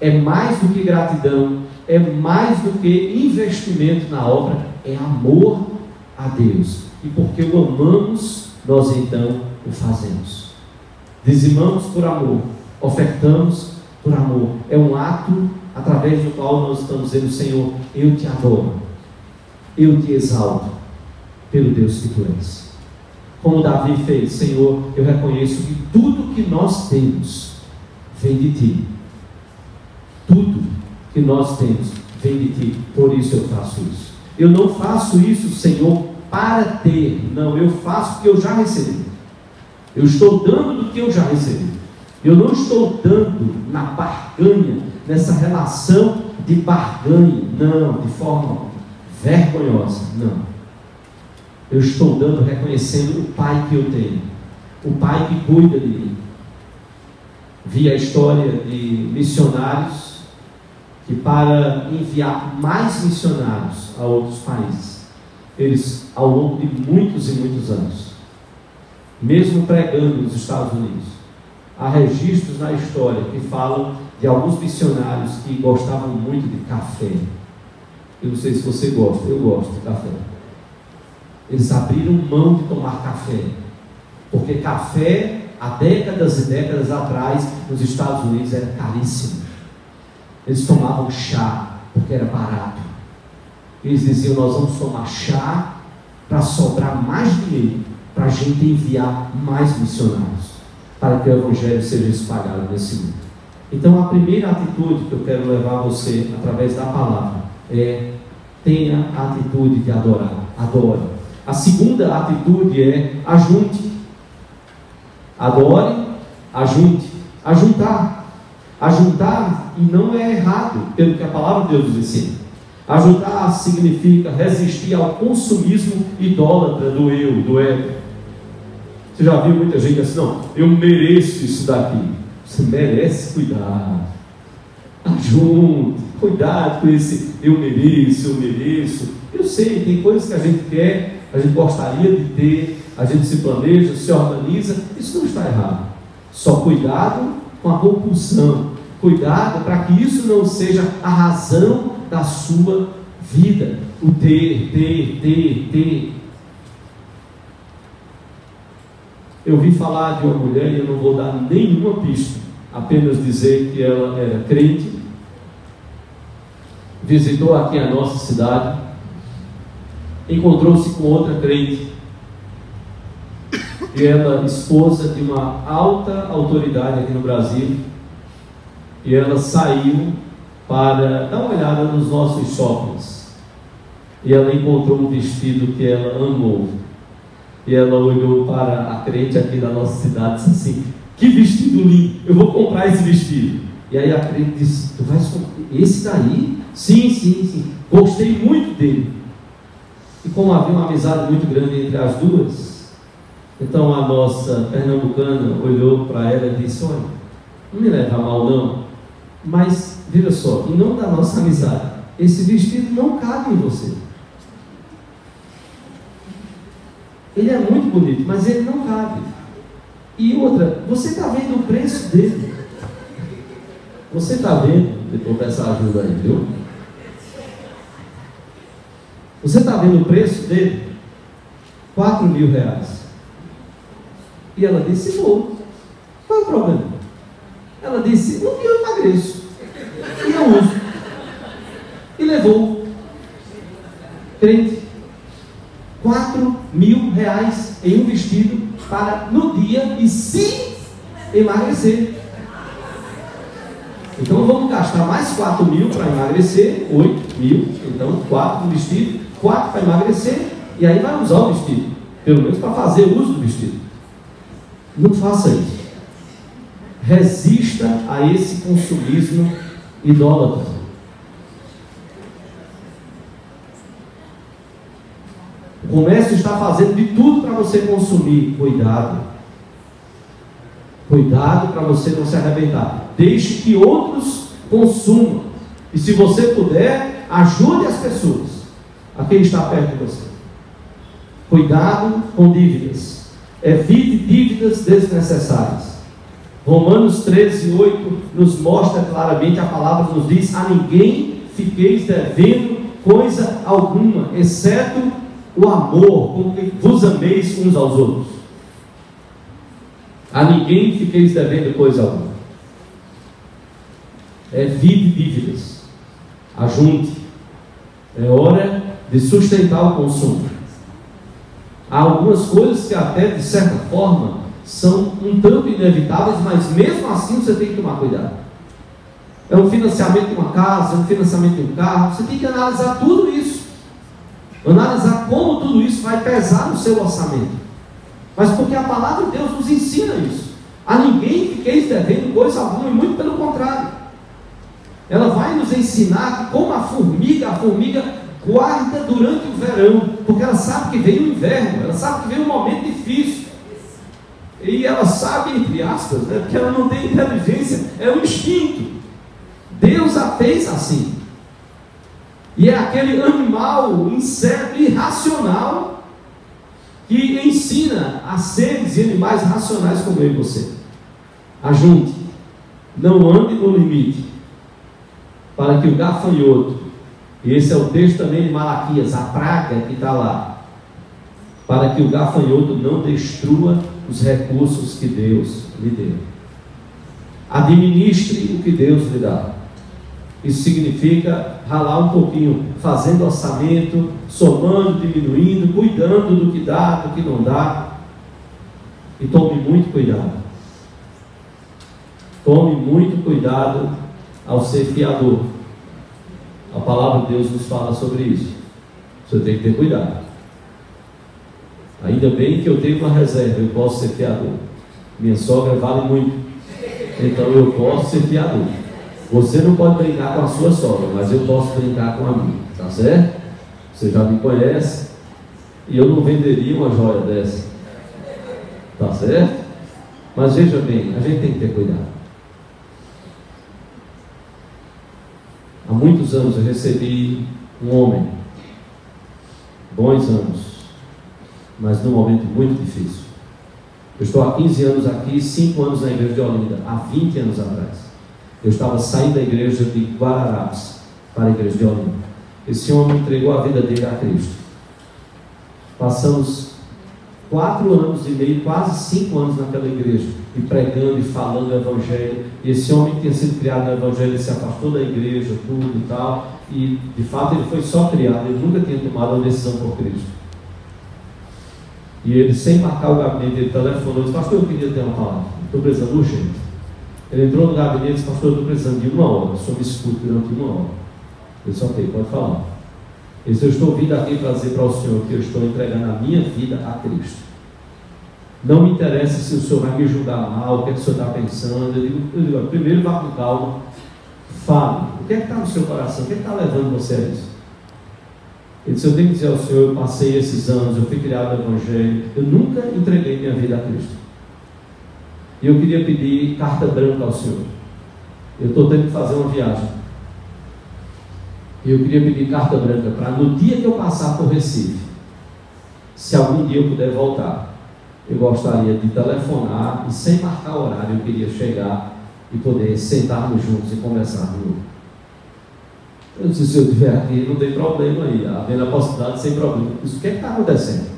É mais do que gratidão, é mais do que investimento na obra, é amor a Deus. E porque o amamos, nós então o fazemos. Dizimamos por amor, ofertamos por amor. É um ato através do qual nós estamos dizendo: Senhor, eu te adoro, eu te exalto pelo Deus que tu és. Como Davi fez: Senhor, eu reconheço que tudo que nós temos vem de ti. Tudo que nós temos vem de ti, por isso eu faço isso. Eu não faço isso, Senhor, para ter, não, eu faço porque eu já recebi. Eu estou dando do que eu já recebi. Eu não estou dando na barganha, nessa relação de barganha, não, de forma vergonhosa, não. Eu estou dando reconhecendo o Pai que eu tenho, o Pai que cuida de mim. Vi a história de missionários que, para enviar mais missionários a outros países, eles, ao longo de muitos e muitos anos, mesmo pregando nos Estados Unidos, há registros na história que falam de alguns missionários que gostavam muito de café. Eu não sei se você gosta, eu gosto de café. Eles abriram mão de tomar café, porque café, há décadas e décadas atrás, nos Estados Unidos, era caríssimo. Eles tomavam chá, porque era barato. Eles diziam: nós vamos tomar chá para sobrar mais dinheiro, para a gente enviar mais missionários, para que o Evangelho seja espalhado nesse mundo. Então a primeira atitude que eu quero levar você, através da palavra, é: tenha a atitude de adorar. Adore. A segunda atitude é: ajunte. Adore, ajunte. Ajuntar. Ajuntar, e não é errado, pelo que a palavra de Deus nos ensina. Ajuntar significa resistir ao consumismo idólatra do eu, do ego. Você já viu muita gente assim: não, eu mereço isso daqui. Você merece cuidar. Ajunte, cuidado com esse eu mereço, eu mereço. Eu sei, tem coisas que a gente quer, a gente gostaria de ter, a gente se planeja, se organiza, isso não está errado. Só cuidado com a compulsão, cuidado para que isso não seja a razão da sua vida, o ter. Eu vi falar de uma mulher, e eu não vou dar nenhuma pista, apenas dizer que ela era crente, visitou aqui a nossa cidade, encontrou-se com outra crente, e ela, esposa de uma alta autoridade aqui no Brasil, e ela saiu para dar uma olhada nos nossos shoppings, e ela encontrou um vestido que ela amou, e ela olhou para a crente aqui da nossa cidade e disse assim: que vestido lindo, eu vou comprar esse vestido. E aí a crente disse: tu vais comprar esse daí? Sim, gostei muito dele. E como havia uma amizade muito grande entre as duas, então a nossa pernambucana olhou para ela e disse: olha, não me leva a mal não, mas veja só, em nome da nossa amizade, esse vestido não cabe em você. Ele é muito bonito, mas ele não cabe. E outra, você está vendo o preço dele? Você está vendo? Depois dessa ajuda aí, viu? Você está vendo o preço dele? R$4.000. E ela disse: vou. Qual é o problema? Ela disse: um dia eu emagreço. E o uso. E levou, crente, R$4.000 em um vestido para no dia e se emagrecer. Então vamos gastar mais 4.000 para emagrecer, 8.000, então 4 no vestido, 4 para emagrecer, e aí vai usar o vestido, pelo menos para fazer uso do vestido. Não faça isso. Resista a esse consumismo idólatra. O comércio está fazendo de tudo para você consumir. Cuidado. Cuidado para você não se arrebentar. Deixe que outros consumam. E se você puder, ajude as pessoas a quem está perto de você. Cuidado com dívidas. Evite dívidas desnecessárias. Romanos 13:8 nos mostra claramente, a palavra nos diz: a ninguém fiqueis devendo coisa alguma, exceto o amor, com que vos ameis uns aos outros. A ninguém fiqueis devendo coisa alguma. Evite dívidas. Ajunte. É hora de sustentar o consumo. Há algumas coisas que até de certa forma são um tanto inevitáveis, mas mesmo assim você tem que tomar cuidado. É um financiamento de uma casa, é um financiamento de um carro. Você tem que analisar tudo isso. Analisar como tudo isso vai pesar no seu orçamento. Mas porque a palavra de Deus nos ensina isso. A ninguém fiqueis devendo coisa alguma, e muito pelo contrário. Ela vai nos ensinar como a formiga guarda durante o verão, porque ela sabe que vem o inverno, ela sabe que vem um momento difícil. E ela sabe, entre aspas, né, porque ela não tem inteligência, é um instinto. Deus a fez assim. E é aquele animal, inseto irracional que ensina a seres e animais racionais como eu e você. Ajunte, não ande no limite, para que o gafanhoto, e esse é o texto também de Malaquias, a praga que está lá, para que o gafanhoto não destrua os recursos que Deus lhe deu. Administre o que Deus lhe dá. Isso significa ralar um pouquinho, fazendo orçamento, somando, diminuindo, cuidando do que dá, do que não dá. E tome muito cuidado. Tome muito cuidado ao ser fiador. A palavra de Deus nos fala sobre isso. Você tem que ter cuidado. Ainda bem que eu tenho uma reserva, eu posso ser fiador. Minha sogra vale muito, então eu posso ser fiador. Você não pode brincar com a sua sogra, mas eu posso brincar com a minha, tá certo? Você já me conhece, e eu não venderia uma joia dessa, tá certo? Mas veja bem, a gente tem que ter cuidado. Há muitos anos eu recebi um homem, bons anos, mas num momento muito difícil. Eu estou há 15 anos aqui, 5 anos na igreja de Olinda, há 20 anos atrás. Eu estava saindo da igreja de Guararapes para a igreja de Olinda. Esse homem entregou a vida dele a Cristo. Passamos 4 anos e meio, quase 5 anos naquela igreja, e pregando e falando o evangelho. E esse homem que tinha sido criado no evangelho, ele se afastou da igreja, tudo e tal, e de fato ele foi só criado, ele nunca tinha tomado uma decisão por Cristo. E ele, sem marcar o gabinete, ele telefonou e disse: pastor, eu queria ter uma palavra, estou precisando urgente. Ele entrou no gabinete e disse: pastor, eu estou precisando de 1 hora, o senhor me escuta durante 1 hora. Eu disse: ok, pode falar. Ele disse: eu estou vindo aqui para dizer para o senhor que eu estou entregando a minha vida a Cristo. Não me interessa se o senhor vai me julgar mal, o que é que o senhor está pensando. Eu digo: primeiro vá com calma, fale, o que é que está no seu coração, o que é que está levando você a isso? Ele disse: eu tenho que dizer ao senhor, eu passei esses anos, eu fui criado no evangelho, eu nunca entreguei minha vida a Cristo. E eu queria pedir carta branca ao senhor. Eu estou tendo que fazer uma viagem. E eu queria pedir carta branca para no dia que eu passar por Recife, se algum dia eu puder voltar, eu gostaria de telefonar e sem marcar horário, eu queria chegar e poder sentarmos juntos e conversar de novo. Eu disse: se eu estiver aqui, não tem problema aí, havendo a possibilidade, sem problema. Eu disse: o que é que está acontecendo?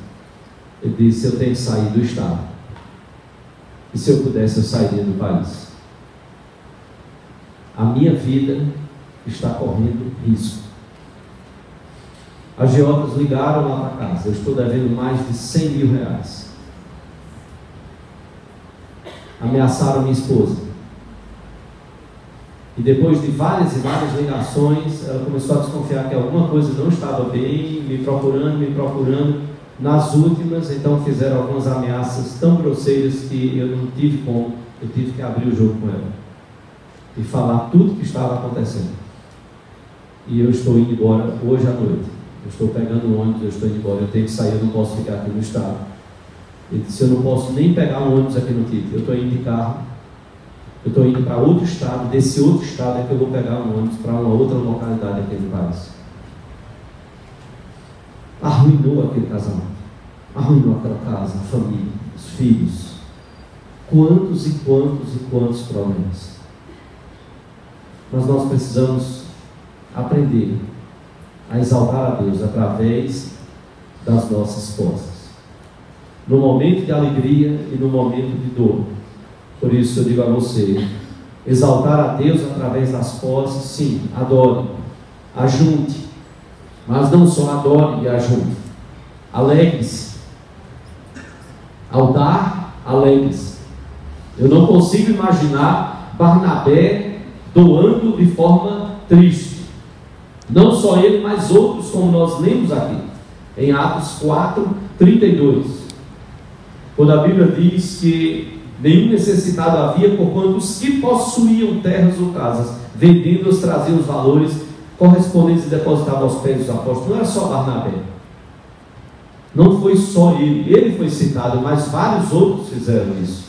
Ele disse: eu tenho que sair do estado. E se eu pudesse, eu sairia do país. A minha vida está correndo risco. Agiotas ligaram lá para casa: eu estou devendo mais de 100 mil reais. Ameaçaram minha esposa. E depois de várias e várias ligações, ela começou a desconfiar que alguma coisa não estava bem, me procurando. Nas últimas, então, fizeram algumas ameaças tão grosseiras que eu não tive como. Eu tive que abrir o jogo com ela e falar tudo o que estava acontecendo. E eu estou indo embora hoje à noite. Eu estou pegando um ônibus, eu estou indo embora. Eu tenho que sair, eu não posso ficar aqui no estado. Ele disse: eu não posso nem pegar um ônibus aqui no Tite. Eu estou indo de carro. Eu estou indo para outro estado. Desse outro estado é que eu vou pegar um ônibus para uma outra localidade aqui no país. Arruinou aquele casamento. Arruinou aquela casa, a família, os filhos. Quantos e quantos problemas. Mas nós precisamos aprender a exaltar a Deus através das nossas posses, no momento de alegria e no momento de dor. Por isso eu digo a você: exaltar a Deus através das posses, sim, adore, ajunte, mas não só adore e ajunte, alegre-se. Ao dar, alegre-se. Eu não consigo imaginar Barnabé doando de forma triste. Não só ele, mas outros, como nós lemos aqui, em Atos 4:32. Quando a Bíblia diz que nenhum necessitado havia, porquanto os que possuíam terras ou casas, vendendo-as, traziam os valores correspondentes e depositavam aos pés dos apóstolos. Não era só Barnabé. Não foi só ele foi citado, mas vários outros fizeram isso.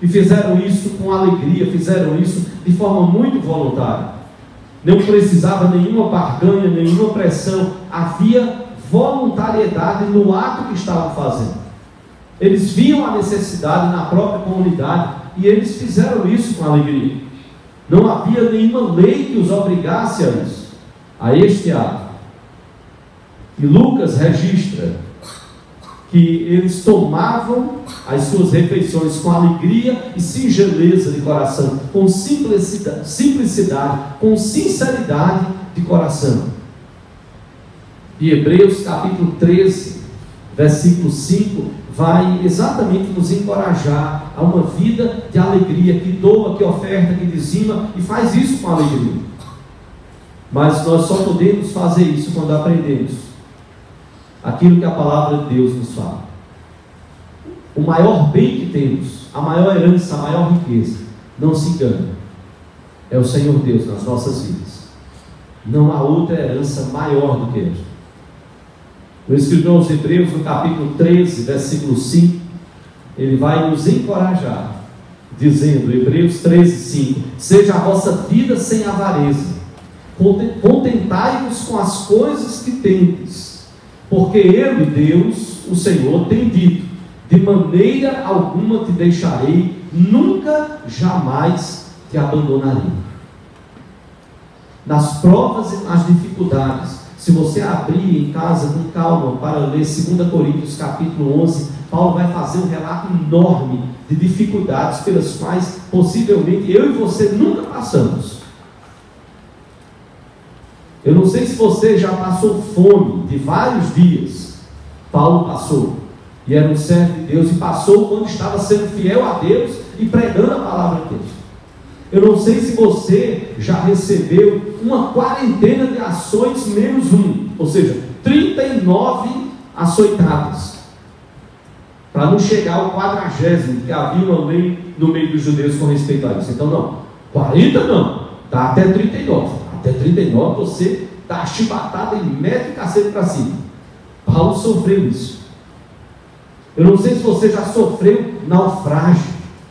E fizeram isso com alegria, fizeram isso de forma muito voluntária. Não precisava nenhuma barganha, nenhuma pressão. Havia voluntariedade no ato que estavam fazendo. Eles viam a necessidade na própria comunidade e eles fizeram isso com alegria. Não havia nenhuma lei que os obrigasse a isso, a este ato. E Lucas registra que eles tomavam as suas refeições com alegria e singeleza de coração, com simplicidade, com sinceridade de coração. E Hebreus capítulo 13, versículo 5, vai exatamente nos encorajar a uma vida de alegria, que doa, que oferta, que dizima, e faz isso com alegria. Mas nós só podemos fazer isso quando aprendemos aquilo que a palavra de Deus nos fala. O maior bem que temos, a maior herança, a maior riqueza, não se engane, é o Senhor Deus nas nossas vidas. Não há outra herança maior do que esta. O escritor aos Hebreus, no capítulo 13, versículo 5, ele vai nos encorajar, dizendo, Hebreus 13, 5: seja a vossa vida sem avareza, contentai-vos com as coisas que tendes, porque Ele, Deus, o Senhor, tem dito: de maneira alguma te deixarei, nunca, jamais te abandonarei. Nas provas e nas dificuldades, se você abrir em casa com calma para ler 2 Coríntios capítulo 11, Paulo vai fazer um relato enorme de dificuldades pelas quais possivelmente eu e você nunca passamos. Eu não sei se você já passou fome de vários dias. Paulo passou, e era um servo de Deus, e passou quando estava sendo fiel a Deus e pregando a palavra de Deus. Eu não sei se você já recebeu uma quarentena de ações menos um, ou seja, 39 açoitadas, para não chegar ao 40º, que havia uma lei no meio dos judeus com respeito a isso. Então não, 40 não, dá até 39. Até 39 você dá a chibatada e mete o cacete para cima. Paulo sofreu isso. Eu não sei se você já sofreu naufrágio.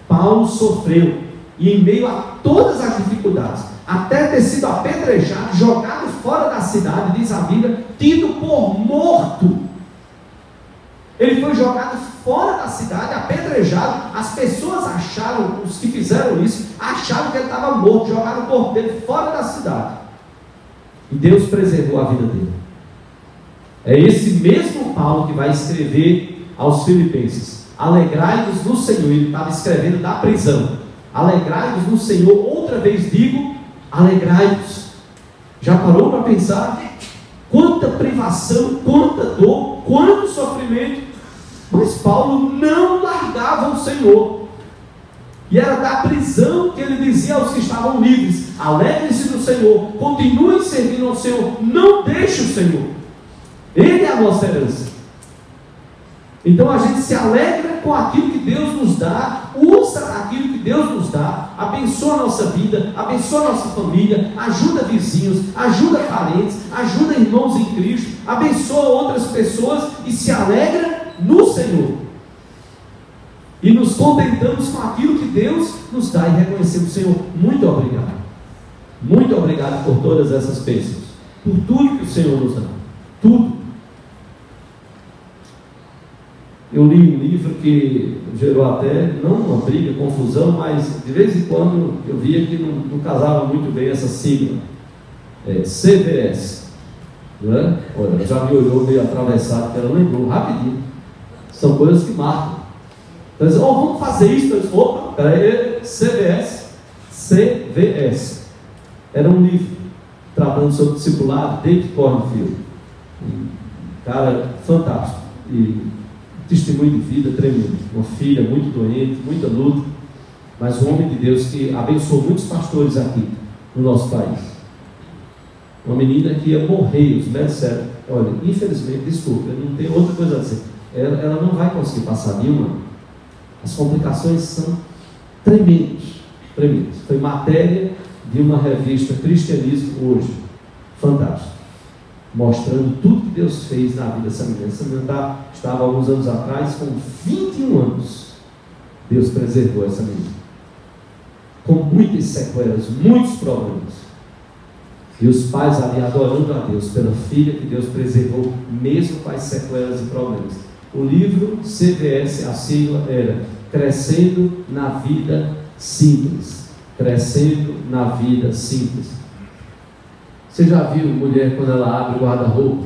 Paulo sofreu. E em meio a todas as dificuldades, até ter sido apedrejado, jogado fora da cidade, diz a Bíblia, tido por morto. Ele foi jogado fora da cidade, apedrejado. As pessoas acharam, os que fizeram isso, acharam que ele estava morto, jogaram o corpo dele fora da cidade. E Deus preservou a vida dele. É esse mesmo Paulo que vai escrever aos Filipenses: alegrai-vos no Senhor. Ele estava escrevendo da prisão. Alegrai-vos no Senhor. Outra vez digo, alegrai-vos. Já parou para pensar? Quanta privação, quanta dor, quanto sofrimento. Mas Paulo não largava o Senhor. E era da prisão que ele dizia aos que estavam livres: alegrem-se no Senhor, continuem servindo ao Senhor, não deixe o Senhor. Ele é a nossa herança. Então a gente se alegra com aquilo que Deus nos dá, usa aquilo que Deus nos dá, abençoa a nossa vida, abençoa a nossa família, ajuda vizinhos, ajuda parentes, ajuda irmãos em Cristo, abençoa outras pessoas e se alegra no Senhor. E nos contentamos com aquilo que Deus nos dá e reconhecemos: Senhor, muito obrigado. Muito obrigado por todas essas bênçãos, por tudo que o Senhor nos dá. Tudo. Eu li um livro que gerou até, não uma briga, confusão, mas de vez em quando eu via que não casava muito bem essa sigla. CVS. Não é? Olha, já me olhou meio atravessado, que ela lembrou rapidinho. São coisas que marcam. Então, eles, vamos fazer isso. Eu disse, opa, peraí, CVS. Era um livro tratando sobre discipulado, David Cornfield. Cara fantástico. E testemunho de vida tremendo. Uma filha muito doente, muita luta, mas um homem de Deus que abençoou muitos pastores aqui no nosso país. Uma menina que ia morrer, os médicos disseram: olha, infelizmente, desculpa, eu não tenho outra coisa a dizer, ela não vai conseguir passar nenhuma. As complicações são tremendas, tremendas. Foi matéria de uma revista Cristianismo Hoje, fantástico, mostrando tudo que Deus fez na vida dessa menina. Essa menina estava alguns anos atrás, com 21 anos, Deus preservou essa menina, com muitas sequelas, muitos problemas, e os pais ali adorando a Deus pela filha que Deus preservou, mesmo com as sequelas e problemas. O livro CVS, a sigla era Crescendo na Vida Simples. Crescendo na Vida Simples. Você já viu mulher quando ela abre o guarda-roupa?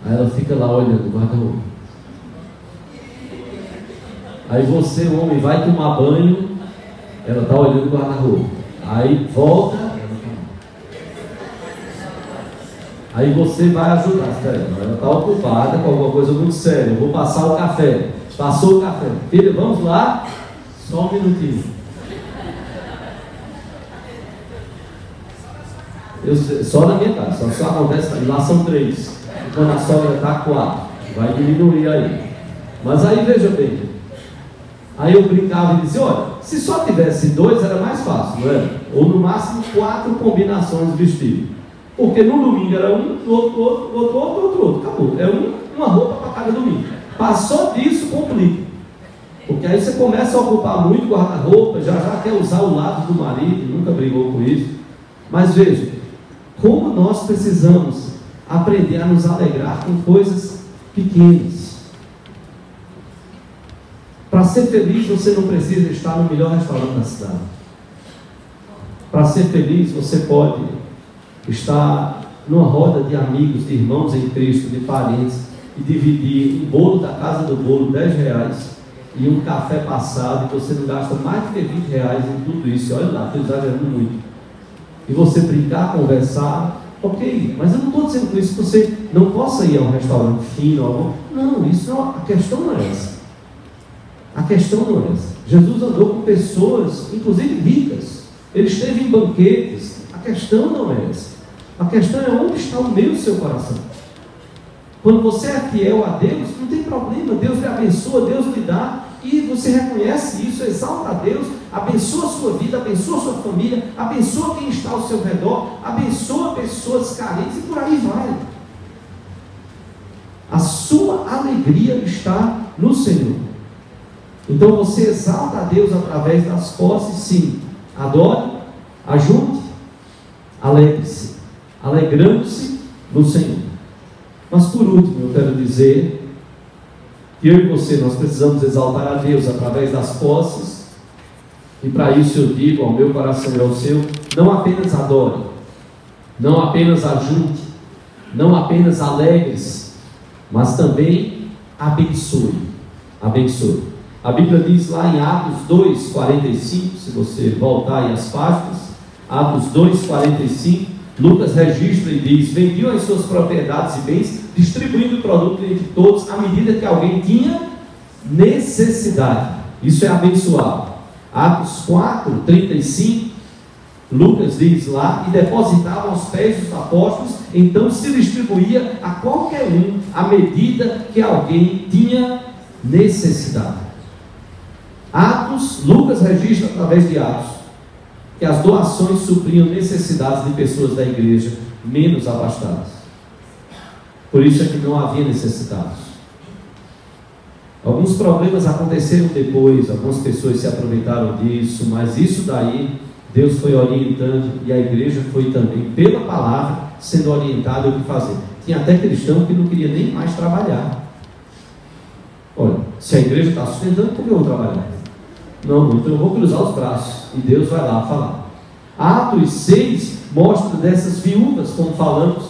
Aí ela fica lá olhando o guarda-roupa. Aí você, homem, vai tomar banho, ela está olhando o guarda-roupa. Aí volta, aí você vai ajudar. Ela está ocupada com alguma coisa muito séria. Eu vou passar o café. Passou o café. Filha, vamos lá? Só um minutinho. Só na minha casa, só acontece, lá são 3. Quando a sogra está 4, vai diminuir aí. Mas aí veja bem, aí eu brincava e dizia: olha, se só tivesse 2 era mais fácil, não era? Ou no máximo 4 combinações de vestido. Porque no domingo era um, no outro, acabou. É uma roupa para cada domingo. Passou disso, complica. Porque aí você começa a ocupar muito guarda-roupa, já quer usar o lado do marido, nunca brigou com isso. Mas veja, como nós precisamos aprender a nos alegrar com coisas pequenas. Para ser feliz, você não precisa estar no melhor restaurante da cidade. Para ser feliz, você pode estar numa roda de amigos, de irmãos em Cristo, de parentes, e dividir um bolo da casa do bolo, R$10, e um café passado, e você não gasta mais de R$20 em tudo isso. Olha lá, estou exagerando muito. E você brincar, conversar, ok, mas eu não estou dizendo com isso que você não possa ir a um restaurante fino, algum. Não, isso não, a questão não é essa. A questão não é essa. Jesus andou com pessoas, inclusive ricas, ele esteve em banquetes. A questão não é essa. A questão é onde está o meu seu coração. Quando você é fiel a Deus, não tem problema, Deus lhe abençoa, Deus lhe dá, e você reconhece isso, exalta a Deus, abençoa a sua vida, abençoa a sua família, abençoa quem está ao seu redor, abençoa pessoas carentes e por aí vai. A sua alegria está no Senhor. Então você exalta a Deus através das posses, sim. Adore, ajude, alegre-se, alegrando-se no Senhor. Mas por último, eu quero dizer que eu e você, nós precisamos exaltar a Deus através das posses, e para isso eu digo ao meu coração e ao seu: não apenas adore, não apenas ajude, não apenas alegre-se, mas também abençoe. Abençoe. A Bíblia diz lá em Atos 2:45, se você voltar aí as páginas, Atos 2:45, Lucas registra e diz: vendiam as suas propriedades e bens, distribuindo o produto entre todos, à medida que alguém tinha necessidade. Isso é abençoado. Atos 4, 35, Lucas diz lá: e depositavam aos pés dos apóstolos, então se distribuía a qualquer um, à medida que alguém tinha necessidade. Lucas registra através de Atos, que as doações supriam necessidades de pessoas da igreja menos abastadas. Por isso é que não havia necessitados. Alguns problemas aconteceram depois, algumas pessoas se aproveitaram disso, mas isso daí Deus foi orientando e a igreja foi também, pela palavra, sendo orientada o que fazer. Tinha até cristão que não queria nem mais trabalhar. Olha, se a igreja está sustentando, por que eu vou trabalhar? Não, então eu vou cruzar os braços e Deus vai lá falar. Atos 6 mostra dessas viúvas, como falamos,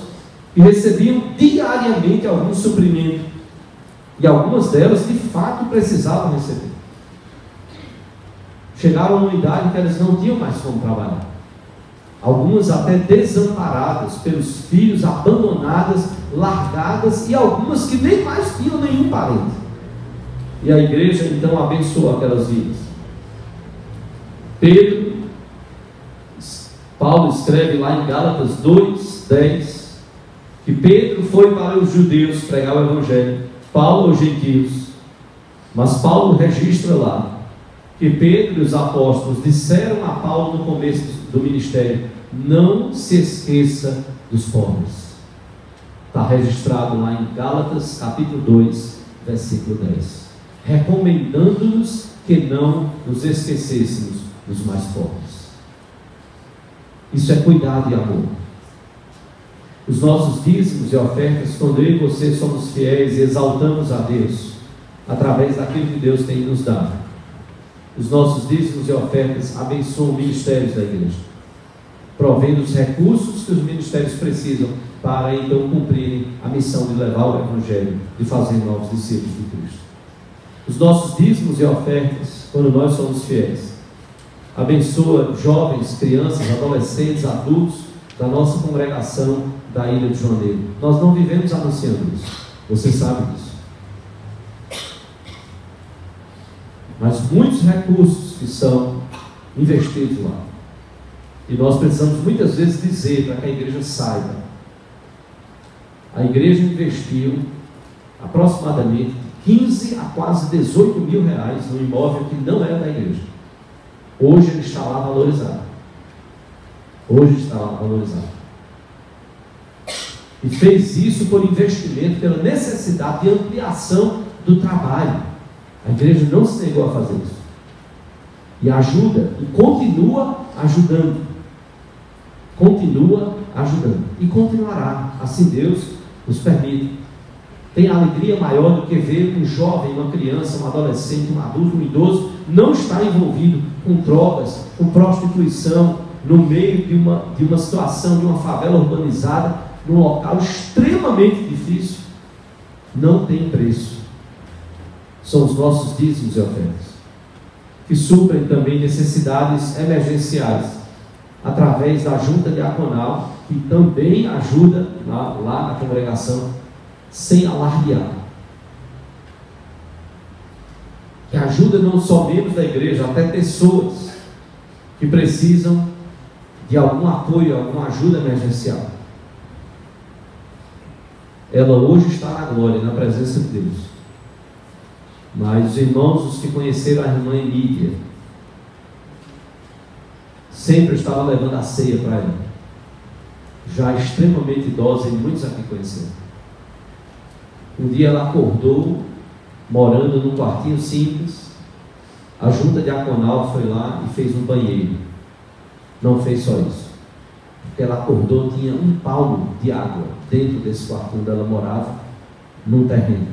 que recebiam diariamente algum suprimento, e algumas delas de fato precisavam receber. Chegaram a uma idade que elas não tinham mais como trabalhar, algumas até desamparadas pelos filhos, abandonadas, largadas, e algumas que nem mais tinham nenhum parente. E a igreja então abençoou aquelas vidas. Paulo escreve lá em Gálatas 2:10 que Pedro foi para os judeus pregar o evangelho, Paulo aos gentios. Mas Paulo registra lá que Pedro e os apóstolos disseram a Paulo no começo do ministério: não se esqueça dos pobres. Está registrado lá em Gálatas capítulo 2, versículo 10, recomendando-nos que não nos esquecêssemos dos mais pobres. Isso é cuidado e amor. Os nossos dízimos e ofertas, quando eu e você somos fiéis e exaltamos a Deus através daquilo que Deus tem nos dado, os nossos dízimos e ofertas abençoam ministérios da igreja, provendo os recursos que os ministérios precisam para então cumprirem a missão de levar o evangelho, de fazer novos discípulos de Cristo. Os nossos dízimos e ofertas, quando nós somos fiéis, abençoa jovens, crianças, adolescentes, adultos da nossa congregação da Ilha de Janeiro. Nós não vivemos anunciando isso, você sabe disso. Mas muitos recursos que são investidos lá, e nós precisamos muitas vezes dizer para que a igreja saiba. A igreja investiu aproximadamente 15 a quase 18 mil reais no imóvel que não era da igreja. Hoje ele está lá valorizado. E fez isso por investimento, pela necessidade de ampliação do trabalho. A igreja não se negou a fazer isso. E ajuda, e continua ajudando. E continuará, assim Deus nos permite. Tem alegria maior do que ver um jovem, uma criança, um adolescente, um adulto, um idoso não estar envolvido com drogas, com prostituição, no meio de uma situação, de uma favela urbanizada, num local extremamente difícil. Não tem preço. São os nossos dízimos e ofertas, que suprem também necessidades emergenciais, através da junta diaconal, que também ajuda lá na congregação, sem alardear, que ajuda não só membros da igreja, até pessoas que precisam de algum apoio, alguma ajuda emergencial. Ela hoje está na glória, na presença de Deus. Mas os irmãos, os que conheceram a irmã Emília, sempre estava levando a ceia para ela, já extremamente idosa, e muitos aqui conheceram. Um dia ela acordou, morando num quartinho simples. A junta diaconal foi lá e fez um banheiro. Não fez só isso, porque ela acordou, tinha um palmo de água dentro desse quartinho onde ela morava, num terreno.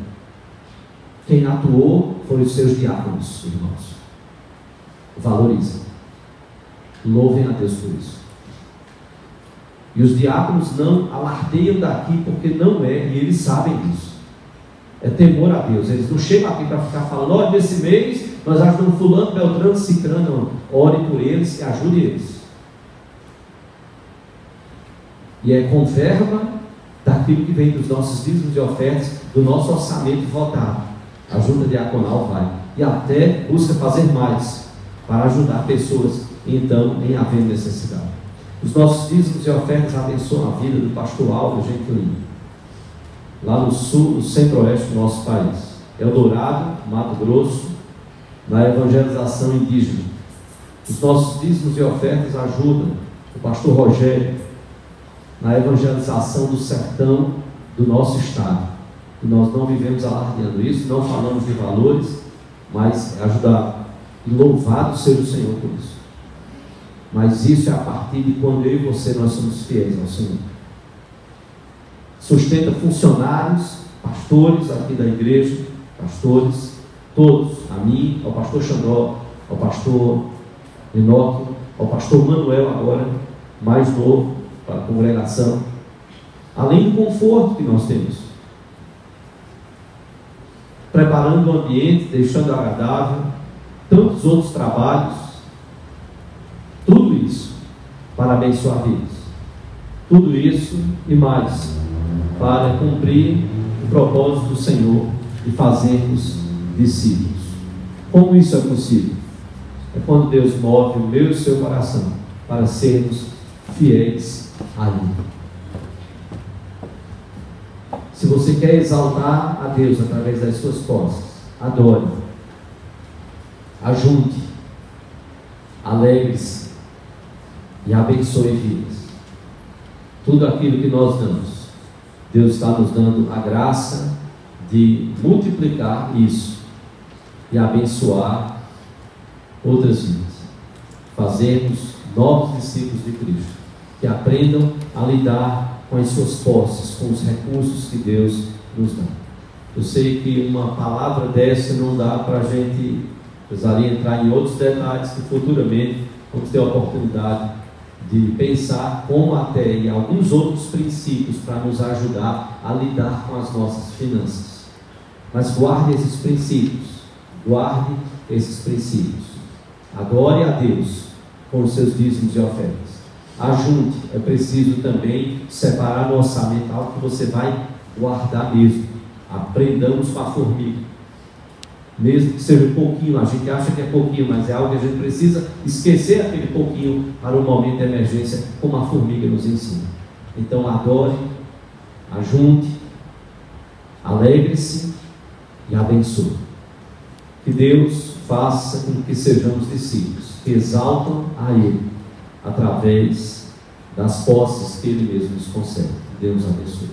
Quem atuou foram os seus diáconos, irmãos. Valorizem, louvem a Deus por isso. E os diáconos não alardeiam daqui, porque não é, e eles sabem disso. É temor a Deus. Eles não chegam aqui para ficar falando: olha, nesse mês nós ajudamos fulano, beltrano, cicrano. Ore por eles e ajude eles. E é com verba daquilo que vem dos nossos dízimos e ofertas, do nosso orçamento votado. A junta diaconal vai. E até busca fazer mais para ajudar pessoas, então, em haver necessidade. Os nossos dízimos e ofertas abençoam a vida do pastor Aldo Gentilini, lá no sul, no centro-oeste do nosso país. Eldorado, Mato Grosso, na evangelização indígena. Os nossos dízimos e ofertas ajudam o pastor Rogério na evangelização do sertão do nosso estado. E nós não vivemos alardeando isso, não falamos de valores, mas é ajudar. E louvado seja o Senhor por isso. Mas isso é a partir de quando eu e você nós somos fiéis ao Senhor. Sustenta funcionários, pastores aqui da igreja, pastores, todos, a mim, ao pastor Xandó, ao pastor Enoque, ao pastor Manuel agora, mais novo para a congregação, além do conforto que nós temos, preparando o ambiente, deixando agradável, tantos outros trabalhos, tudo isso para abençoar vidas, tudo isso e mais para cumprir o propósito do Senhor e fazermos discípulos. Como isso é possível? É quando Deus move o meu e o seu coração para sermos fiéis a Ele. Se você quer exaltar a Deus através das suas posses, adore, ajunte, alegre-se e abençoe vidas. Tudo aquilo que nós damos, Deus está nos dando a graça de multiplicar isso e abençoar outras vidas, fazermos novos discípulos de Cristo, que aprendam a lidar com as suas posses, com os recursos que Deus nos dá. Eu sei que uma palavra dessa não dá para a gente, precisaria entrar em outros detalhes que futuramente vamos ter a oportunidade de pensar como até em alguns outros princípios para nos ajudar a lidar com as nossas finanças. Mas guarde esses princípios, guarde esses princípios. Adore a Deus com os seus dízimos e ofertas. Ajunte, é preciso também separar no orçamento algo que você vai guardar mesmo. Aprendamos com a formiga. Mesmo que seja pouquinho, a gente acha que é pouquinho, mas é algo que a gente precisa esquecer aquele pouquinho para o momento de emergência, como a formiga nos ensina. Então adore, ajunte, alegre-se e abençoe. Que Deus faça com que sejamos discípulos que exaltam a Ele através das posses que Ele mesmo nos concede. Deus abençoe.